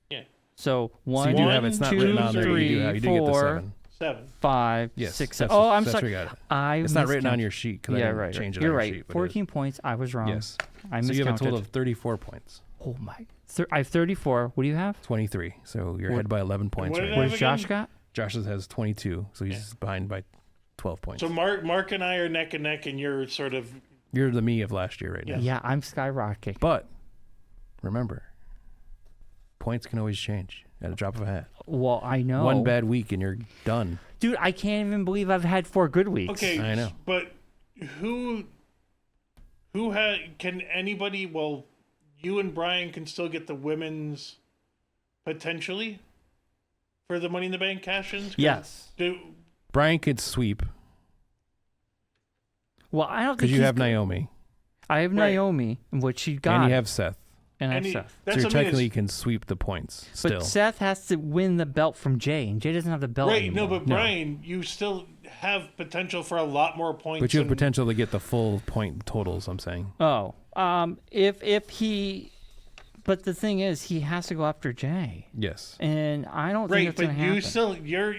Yeah. So So you do have it's not written on there. But you do get the 7. 7. 5, Yes, 6, that's- 7. Oh, I'm that's sorry. where you got it. It's not written on your sheet because I didn't change it You're on right. your sheet. but 14 points. I was wrong. Yes. I So you have a miscounted. total of 34 points. Oh my! I have 34. What do you have? 23. So you're ahead by 11 points. What Right did now. What does Josh got? Josh has 22, so he's behind by 12 points. So Mark and I are neck and neck, and you're sort of. You're the me of last year right now. Yeah, I'm skyrocketing. But remember, points can always change at a drop of a hat. Well, I know. One bad week and you're done. Dude, I can't even believe I've had 4 good weeks. Okay, I know. But who can anybody? Well, you and Brian can still get the women's potentially for the Money in the Bank cash-ins. Yes. Brian could sweep Well, I don't think because you have Naomi I have Right. Naomi, what she got. and you have Seth. and I have And Seth. So you technically can sweep the points still. But Seth has to win the belt from Jay, and Jay doesn't have the belt Right, anymore. no, but Brian, you still have potential for a lot more points. But you have than- potential to get the full point totals, I'm saying. Oh, if he, but the thing is, he has to go after Jay, Yes. and I don't think Right, that's but gonna happen.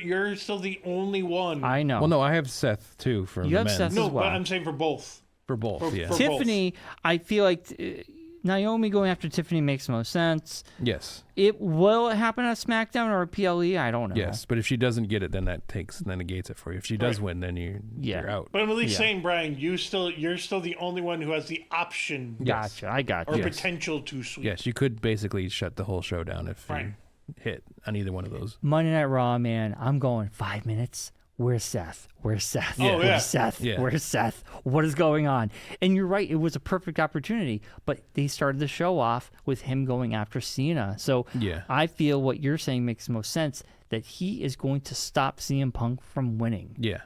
you're still the only one. I know. Well, no, I have Seth too for You the have men. Seth no, as well. but I'm saying for both. For both, For- yeah. for- Tiffany, I feel like Naomi going after Tiffany makes most sense. Yes. Will it happen at SmackDown or PLE? I don't know. Yes, but if she doesn't get it, then that negates it for you. If she does win, then you're out. But I'm at least Yeah. saying, Brian, you're still the only one who has the option Gotcha. I got or you. potential to sweep. Yes, you could basically shut the whole show down if Right. you hit on either one of those. Monday Night Raw, man. I'm going 5 minutes. Where's Seth? Where's Seth? Yeah. Oh, yeah. Where's Seth? Yeah. Where's Seth? What is going on? And you're right. It was a perfect opportunity, but they started the show off with him going after Cena. So Yeah. I feel what you're saying makes most sense, that he is going to stop CM Punk from winning. Yeah.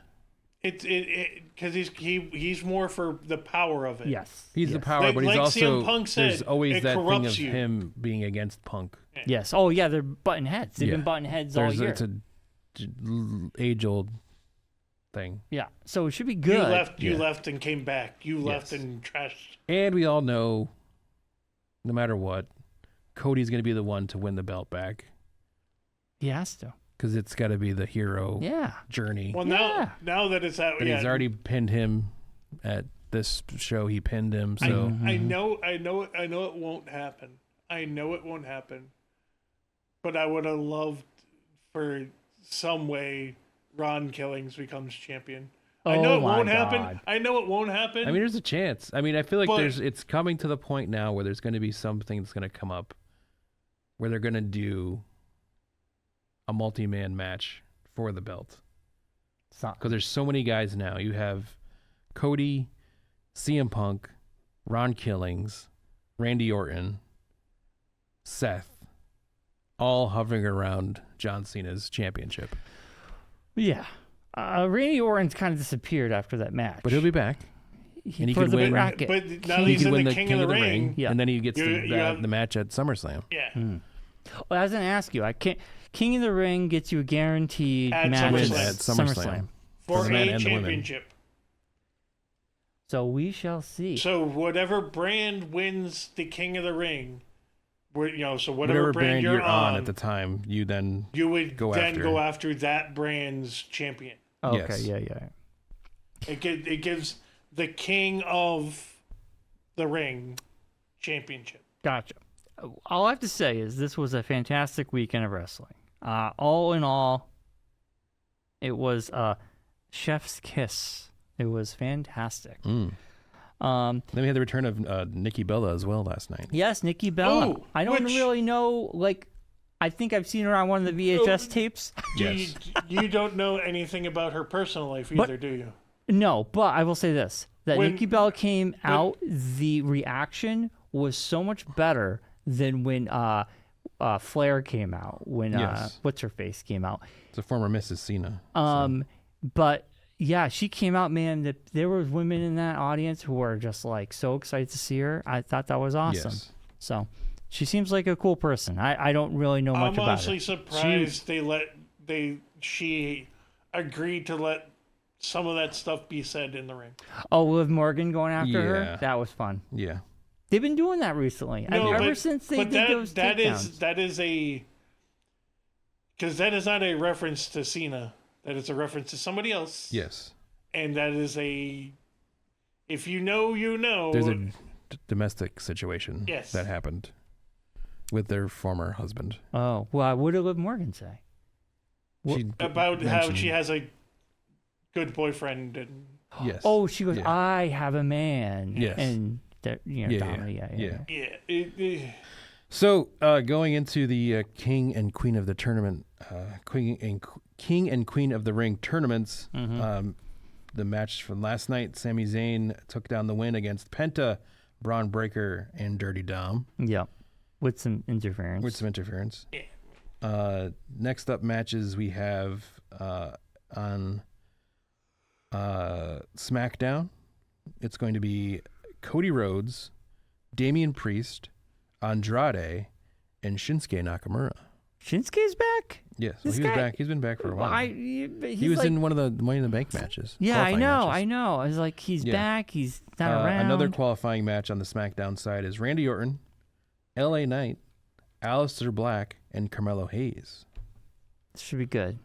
Because he's more for the power of it. Yes. He's the yes. power, Like- but he's like also CM Punk said, there's always it that thing corrupts of you. him being against Punk. Yes. Oh, yeah. They're butting heads. They've been butting heads all year. It's a age-old thing. Yeah. So it should be good. You left and came back. You left and trashed. And we all know, no matter what, Cody's going to be the one to win the belt back He has to. because it's got to be the hero Yeah. journey. Well, Yeah. now that it's out, But he's already pinned him at this show. He pinned him, so I know it won't happen. I know it won't happen. But I would have loved for some way Ron Killings becomes champion. I know Oh it won't my happen. God. I know it won't happen. I mean, there's a chance. I mean, I feel like But- it's coming to the point now where there's going to be something that's going to come up where they're going to do a multi-man match for the belt. Because there's so many guys now. You have Cody, CM Punk, Ron Killings, Randy Orton, Seth, all hovering around John Cena's championship. Yeah. Randy Orton's kind of disappeared after that match. But he'll be back. And he for could the win. bracket. But now He he's could in win the the King of the Ring. Yeah. and then he gets You have- the match at SummerSlam. Yeah. Well, I was going to ask you. King of the Ring gets you a guaranteed At match SummerSlam. At SummerSlam. For the men a and the women. championship. So we shall see. So whatever brand wins the King of the Ring, so whatever brand you're on at the time, you then you would go then after. go after that brand's champion. Okay, yes. yeah. It gives the King of the Ring championship. Gotcha. All I have to say is this was a fantastic weekend of wrestling. All in all, it was a chef's kiss. It was fantastic. Then we had the return of Nikki Bella as well last night. Yes, Nikki Bella. Ooh, I don't which- really know, I think I've seen her on one of the VHS tapes. You don't know anything about her personal life either, do you? No, but I will say this. that When- Nikki Bella came out, the reaction was so much better than when Flair came out. When Yes. what's her face came out. It's a former Mrs. Cena. But yeah, she came out, man. There were women in that audience who were just like so excited to see her. I thought that was awesome. Yes. So she seems like a cool person. I don't really know much I'm about honestly her. surprised she agreed to let some of that stuff be said in the ring. Oh, Liv Morgan going after her? Yeah. That was fun. Yeah. They've been doing that recently. Ever since they did those takedowns. that is because that is not a reference to Cena. That is a reference to somebody else. Yes. And that is if you know, you know. There's a domestic situation Yes. that happened with their former husband. Oh, well, what did Liv Morgan say? She about how mentioned- she has a good boyfriend and Yes. Oh, she goes, Yeah. I have a man. Yes. And, Donna, yeah. So going into the King and Queen of the tournament, King and Queen of the Ring tournaments, the match from last night, Sami Zayn took down the win against Penta, Braun Breaker, and Dirty Dom. Yep. With some interference. Next up matches we have on SmackDown. It's going to be Cody Rhodes, Damian Priest, Andrade, and Shinsuke Nakamura. Shinsuke's back? Yes, This he was guy- back. He's been back for a while. He was like, in one of the Money in the Bank matches. Yeah, I qualifying know. matches. I know. I was like, he's Yeah. back. He's not around. Another qualifying match on the SmackDown side is Randy Orton, LA Knight, Aleister Black, and Carmelo Hayes. Should be good.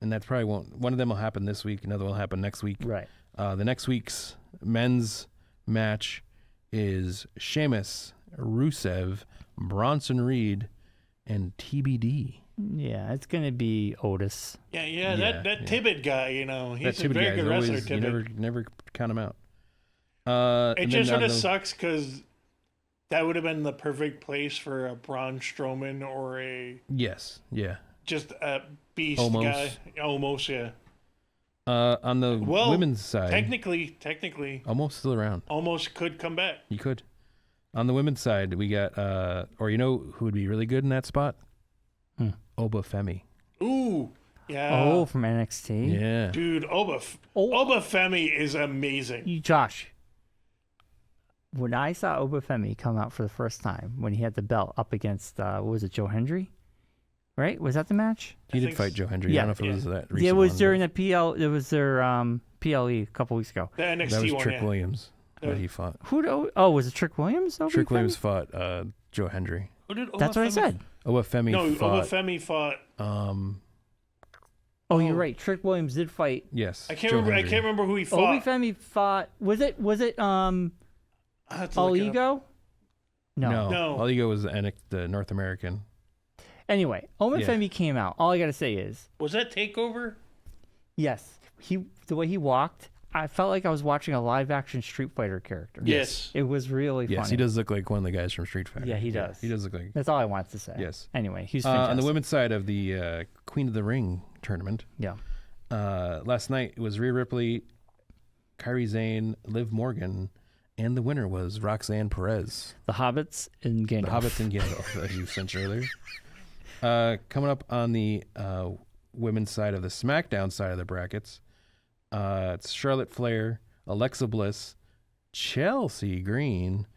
And that's probably one of them will happen this week. Another will happen next week. Right. The next week's men's match is Sheamus, Rusev, Bronson Reed, and TBD. Yeah, it's going to be Otis. Yeah, that yeah. Tibbet guy, he's That a very good wrestler, you Tibbet. never count him out. It And just then sort of the- sucks because that would have been the perfect place for a Braun Strowman or Yes, yeah. just a beast Almost. guy. Almost, yeah. On the Well, women's side, Technically, almost still around. almost could come back. You could. On the women's side, we got, or you know who would be really good in that spot? Oba Femi. Ooh, yeah. Oh, from NXT. Yeah. Dude, Oba Femi is amazing. Josh, when I saw Oba Femi come out for the first time, when he had the belt up against, what was it, Joe Hendry? Right? Was that the match? He did think fight Joe Hendry. Yeah. I don't know if it was that recent Yeah, it was one, during the PL. It was their PLE a couple weeks ago. The NXT but that was one, Trick yeah. Williams that he fought. Was it Trick Williams? Oba Trick Femi? Williams fought Joe Hendry. Who did Oba That's what I Femi- said. Oba Femi No, fought. Oba Femi fought. Oh, you're right. Trick Williams did fight. Yes. I can't Joe remember. I Hendry. can't remember who he Oba fought. Femi fought. Was it I have to All look it up. Ego? No. No. All you go was the North American. Anyway, Oba Yeah. Femi came out. All I gotta say is, Was that Takeover? yes, the way he walked, I felt like I was watching a live action Street Fighter character. Yes. It was really funny. Yes, he does look like one of the guys from Street Fighter. Yeah, he does. He does look like. That's all I wanted to say. Yes. Anyway, he's On fantastic. the women's side of the Queen of the Ring tournament, Yeah. last night it was Rhea Ripley, Kairi Sane, Liv Morgan, and the winner was Roxanne Perez. The Hobbits in Gandalf. The Hobbits and Gandalf, as you mentioned earlier. Coming up on the women's side of the SmackDown side of the brackets, it's Charlotte Flair, Alexa Bliss, Chelsea Green,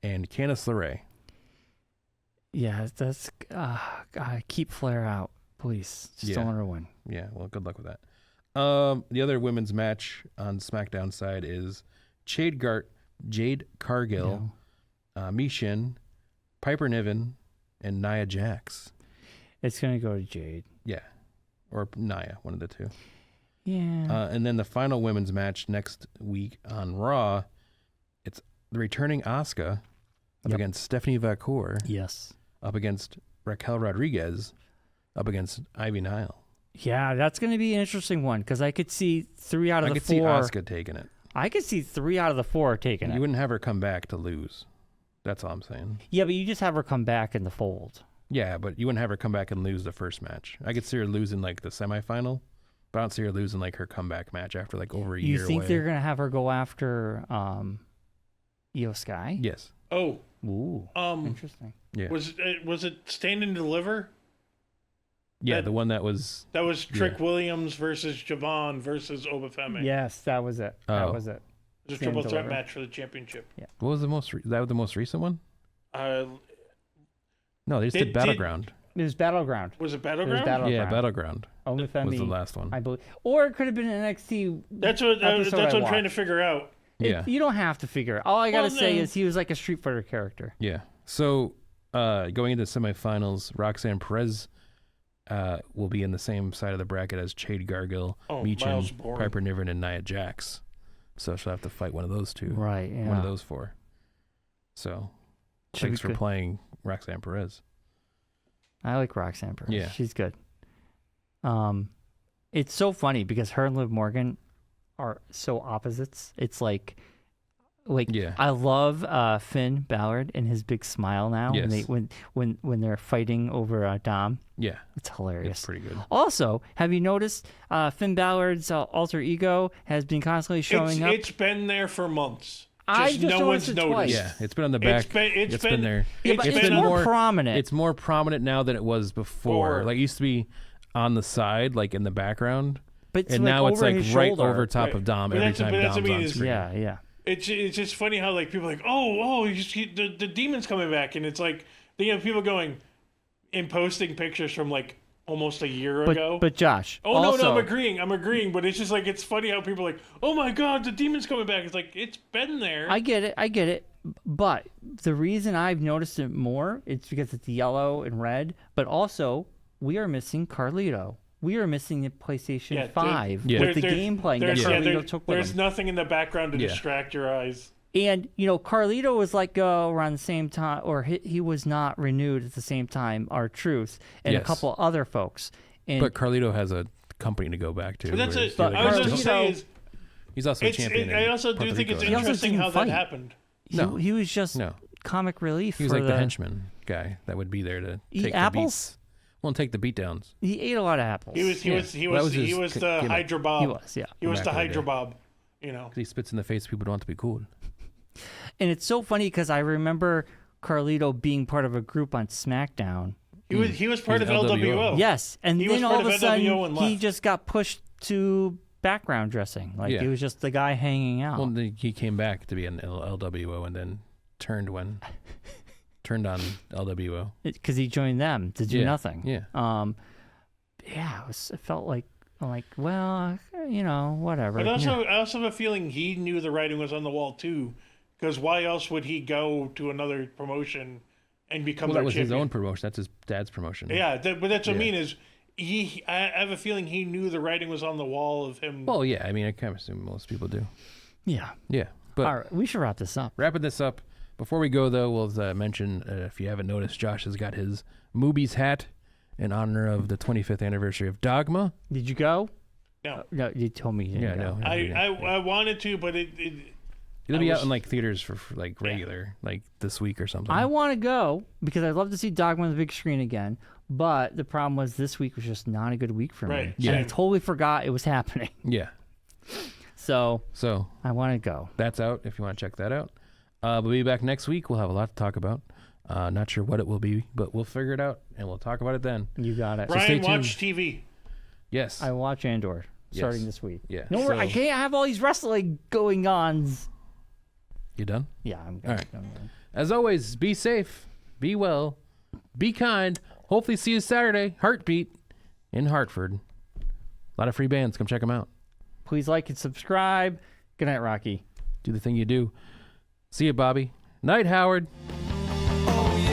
and Candice LeRae. Yeah, that's. Keep Flair out, please. Just don't Yeah. let her win. Yeah, well, good luck with that. The other women's match on SmackDown side is Jade Cargill, Mishin, Piper Niven, and Nia Jax. It's gonna go to Jade. Yeah, or Nia, one of the two. Yeah. And then the final women's match next week on Raw, it's the returning Asuka up against Stephanie Vacour, yes. up against Raquel Rodriguez, up against Ivy Nile. Yeah, that's gonna be an interesting one because I could see 3 out of I the could see 4. Asuka taking it. I could see 3 out of the 4 taking You it. wouldn't have her come back to lose. That's all I'm saying. Yeah, but you just have her come back in the fold. Yeah, but you wouldn't have her come back and lose the first match. I could see her losing like the semifinal But I don't see her losing like her comeback match after like over a year. You think away. they're gonna have her go after Io Sky? Yes. Oh, Ooh, interesting. Yeah. was it Stand and Deliver? Yeah, that- the one that was. That was Trick Williams versus Javon versus Obafemi. Yes, that was it. That Oh. was it. It was a Stand triple and threat Deliver. match for the championship. What was the most? That was the most recent one? Uh, No, they just did Battleground. It was Battleground. was it It was Battleground? Battleground. Yeah, Battleground Obafemi, was the last one. I believe, or it could have been an NXT. That's what episode I I'm trying to watched. figure out. Yeah. You don't have to figure it. All I gotta Well, say no. is he was like a Street Fighter character. Yeah. So going into the semifinals, Roxanne Perez will be in the same side of the bracket as Jade Gargill, Miles Meechin, Bourne. Piper Niven, and Nia Jax. So she'll have to fight one of those two. Right. Yeah. One of those four. So Should thanks be for good. playing Roxanne Perez. I like Roxanne Perez. Yeah. She's good. It's so funny because her and Liv Morgan are so opposites. It's like Yeah. I love Finn Ballard and his big smile now Yes. when they're fighting over Dom. Yeah. It's hilarious. It's pretty good. Also, have you noticed Finn Ballard's alter ego has been constantly showing up? It's been there for months. I Just just no one's noticed it twice. noticed. Yeah. It's been on the back. It's been there. Yeah, but it's it's been more prominent. It's more prominent now than it was before. Or- Like it used to be on the side, like in the background. but it's And like now it's over like his right shoulder. over top Right. of Dom But every that's- time but that's Dom's what I on mean is- screen. Yeah. It's just funny how like people are like, oh, the demon's coming back, and it's like you have people going and posting pictures from like almost a year ago. But Josh, oh also, no, I'm agreeing, but it's just like it's funny how people are like, oh my god, the demon's coming back. It's like it's been there. I get it. But the reason I've noticed it more, it's because it's yellow and red. But also, we are missing Carlito. We are missing the PlayStation 5 Yeah. with the There's- gameplay that there's- Carlito took with There's him. nothing in the background to Yeah. distract your eyes. And, Carlito was let go around the same time, or he was not renewed at the same time, R-Truth, and a Yes. couple other folks. And But Carlito has a company to go back to. But that's whereas it. the other I was guys just don't. saying is He's also a champion. I in also do Puerto think Rico it's now. also interesting didn't how fight. that happened. No. he was just No. comic relief He was for like the henchman guy that would be there to Eat take apples? the beats. Well, take the beat downs. He ate a lot of apples. He was That was his the gimmick. Hydra Bob. He was, yeah. He was Back the in the Hydra day. Bob. 'Cause he spits in the face of people who want to be cool. And it's so funny because I remember Carlito being part of a group on SmackDown. He was part He's of LWO. LWO. Yes, and He was then part all of of a sudden LWO and he left. just got pushed to background dressing. Like Yeah. he was just the guy hanging out. Well, he came back to be an LWO and then turned on LWO. Because he joined them to do Yeah, nothing. yeah. It felt like well, whatever. But also, I also have a feeling he knew the writing was on the wall too, because why else would he go to another promotion and become Well, their that was his champion? own promotion. That's his dad's promotion. Yeah, but that's what I Yeah. mean is I have a feeling he knew the writing was on the wall of him. Well, yeah. I mean, I kind of assume most people do. Yeah. Yeah. But All right, we should wrap this up. wrapping this up, before we go, though, we'll mention, if you haven't noticed, Josh has got his Moobies hat in honor of the 25th anniversary of Dogma. Did you go? No. No, you told me you didn't Yeah, go. no. I wanted to, but It'll I be out was- in like theaters for like regular, like this week or something. I want to go because I'd love to see Dogma on the big screen again. But the problem was this week was just not a good week for me. Right, And I same. totally forgot it was happening. Yeah. So So I want to go. that's out if you want to check that out. We'll be back next week. We'll have a lot to talk about. Not sure what it will be, but we'll figure it out and we'll talk about it then. You got it. stay Brian tuned. watched TV. Yes. I watch Andor starting Yes. this week. Yeah, No, so- I can't have all these wrestling going on. You done? Yeah, I'm good. All right. I'm good. As always, be safe, be well, be kind. Hopefully see you Saturday, Hartbeat in Hartford. A lot of free bands. Come check them out. Please like and subscribe. Good night, Rocky. Do the thing you do. See you, Bobby. Night, Howard. Oh, yeah.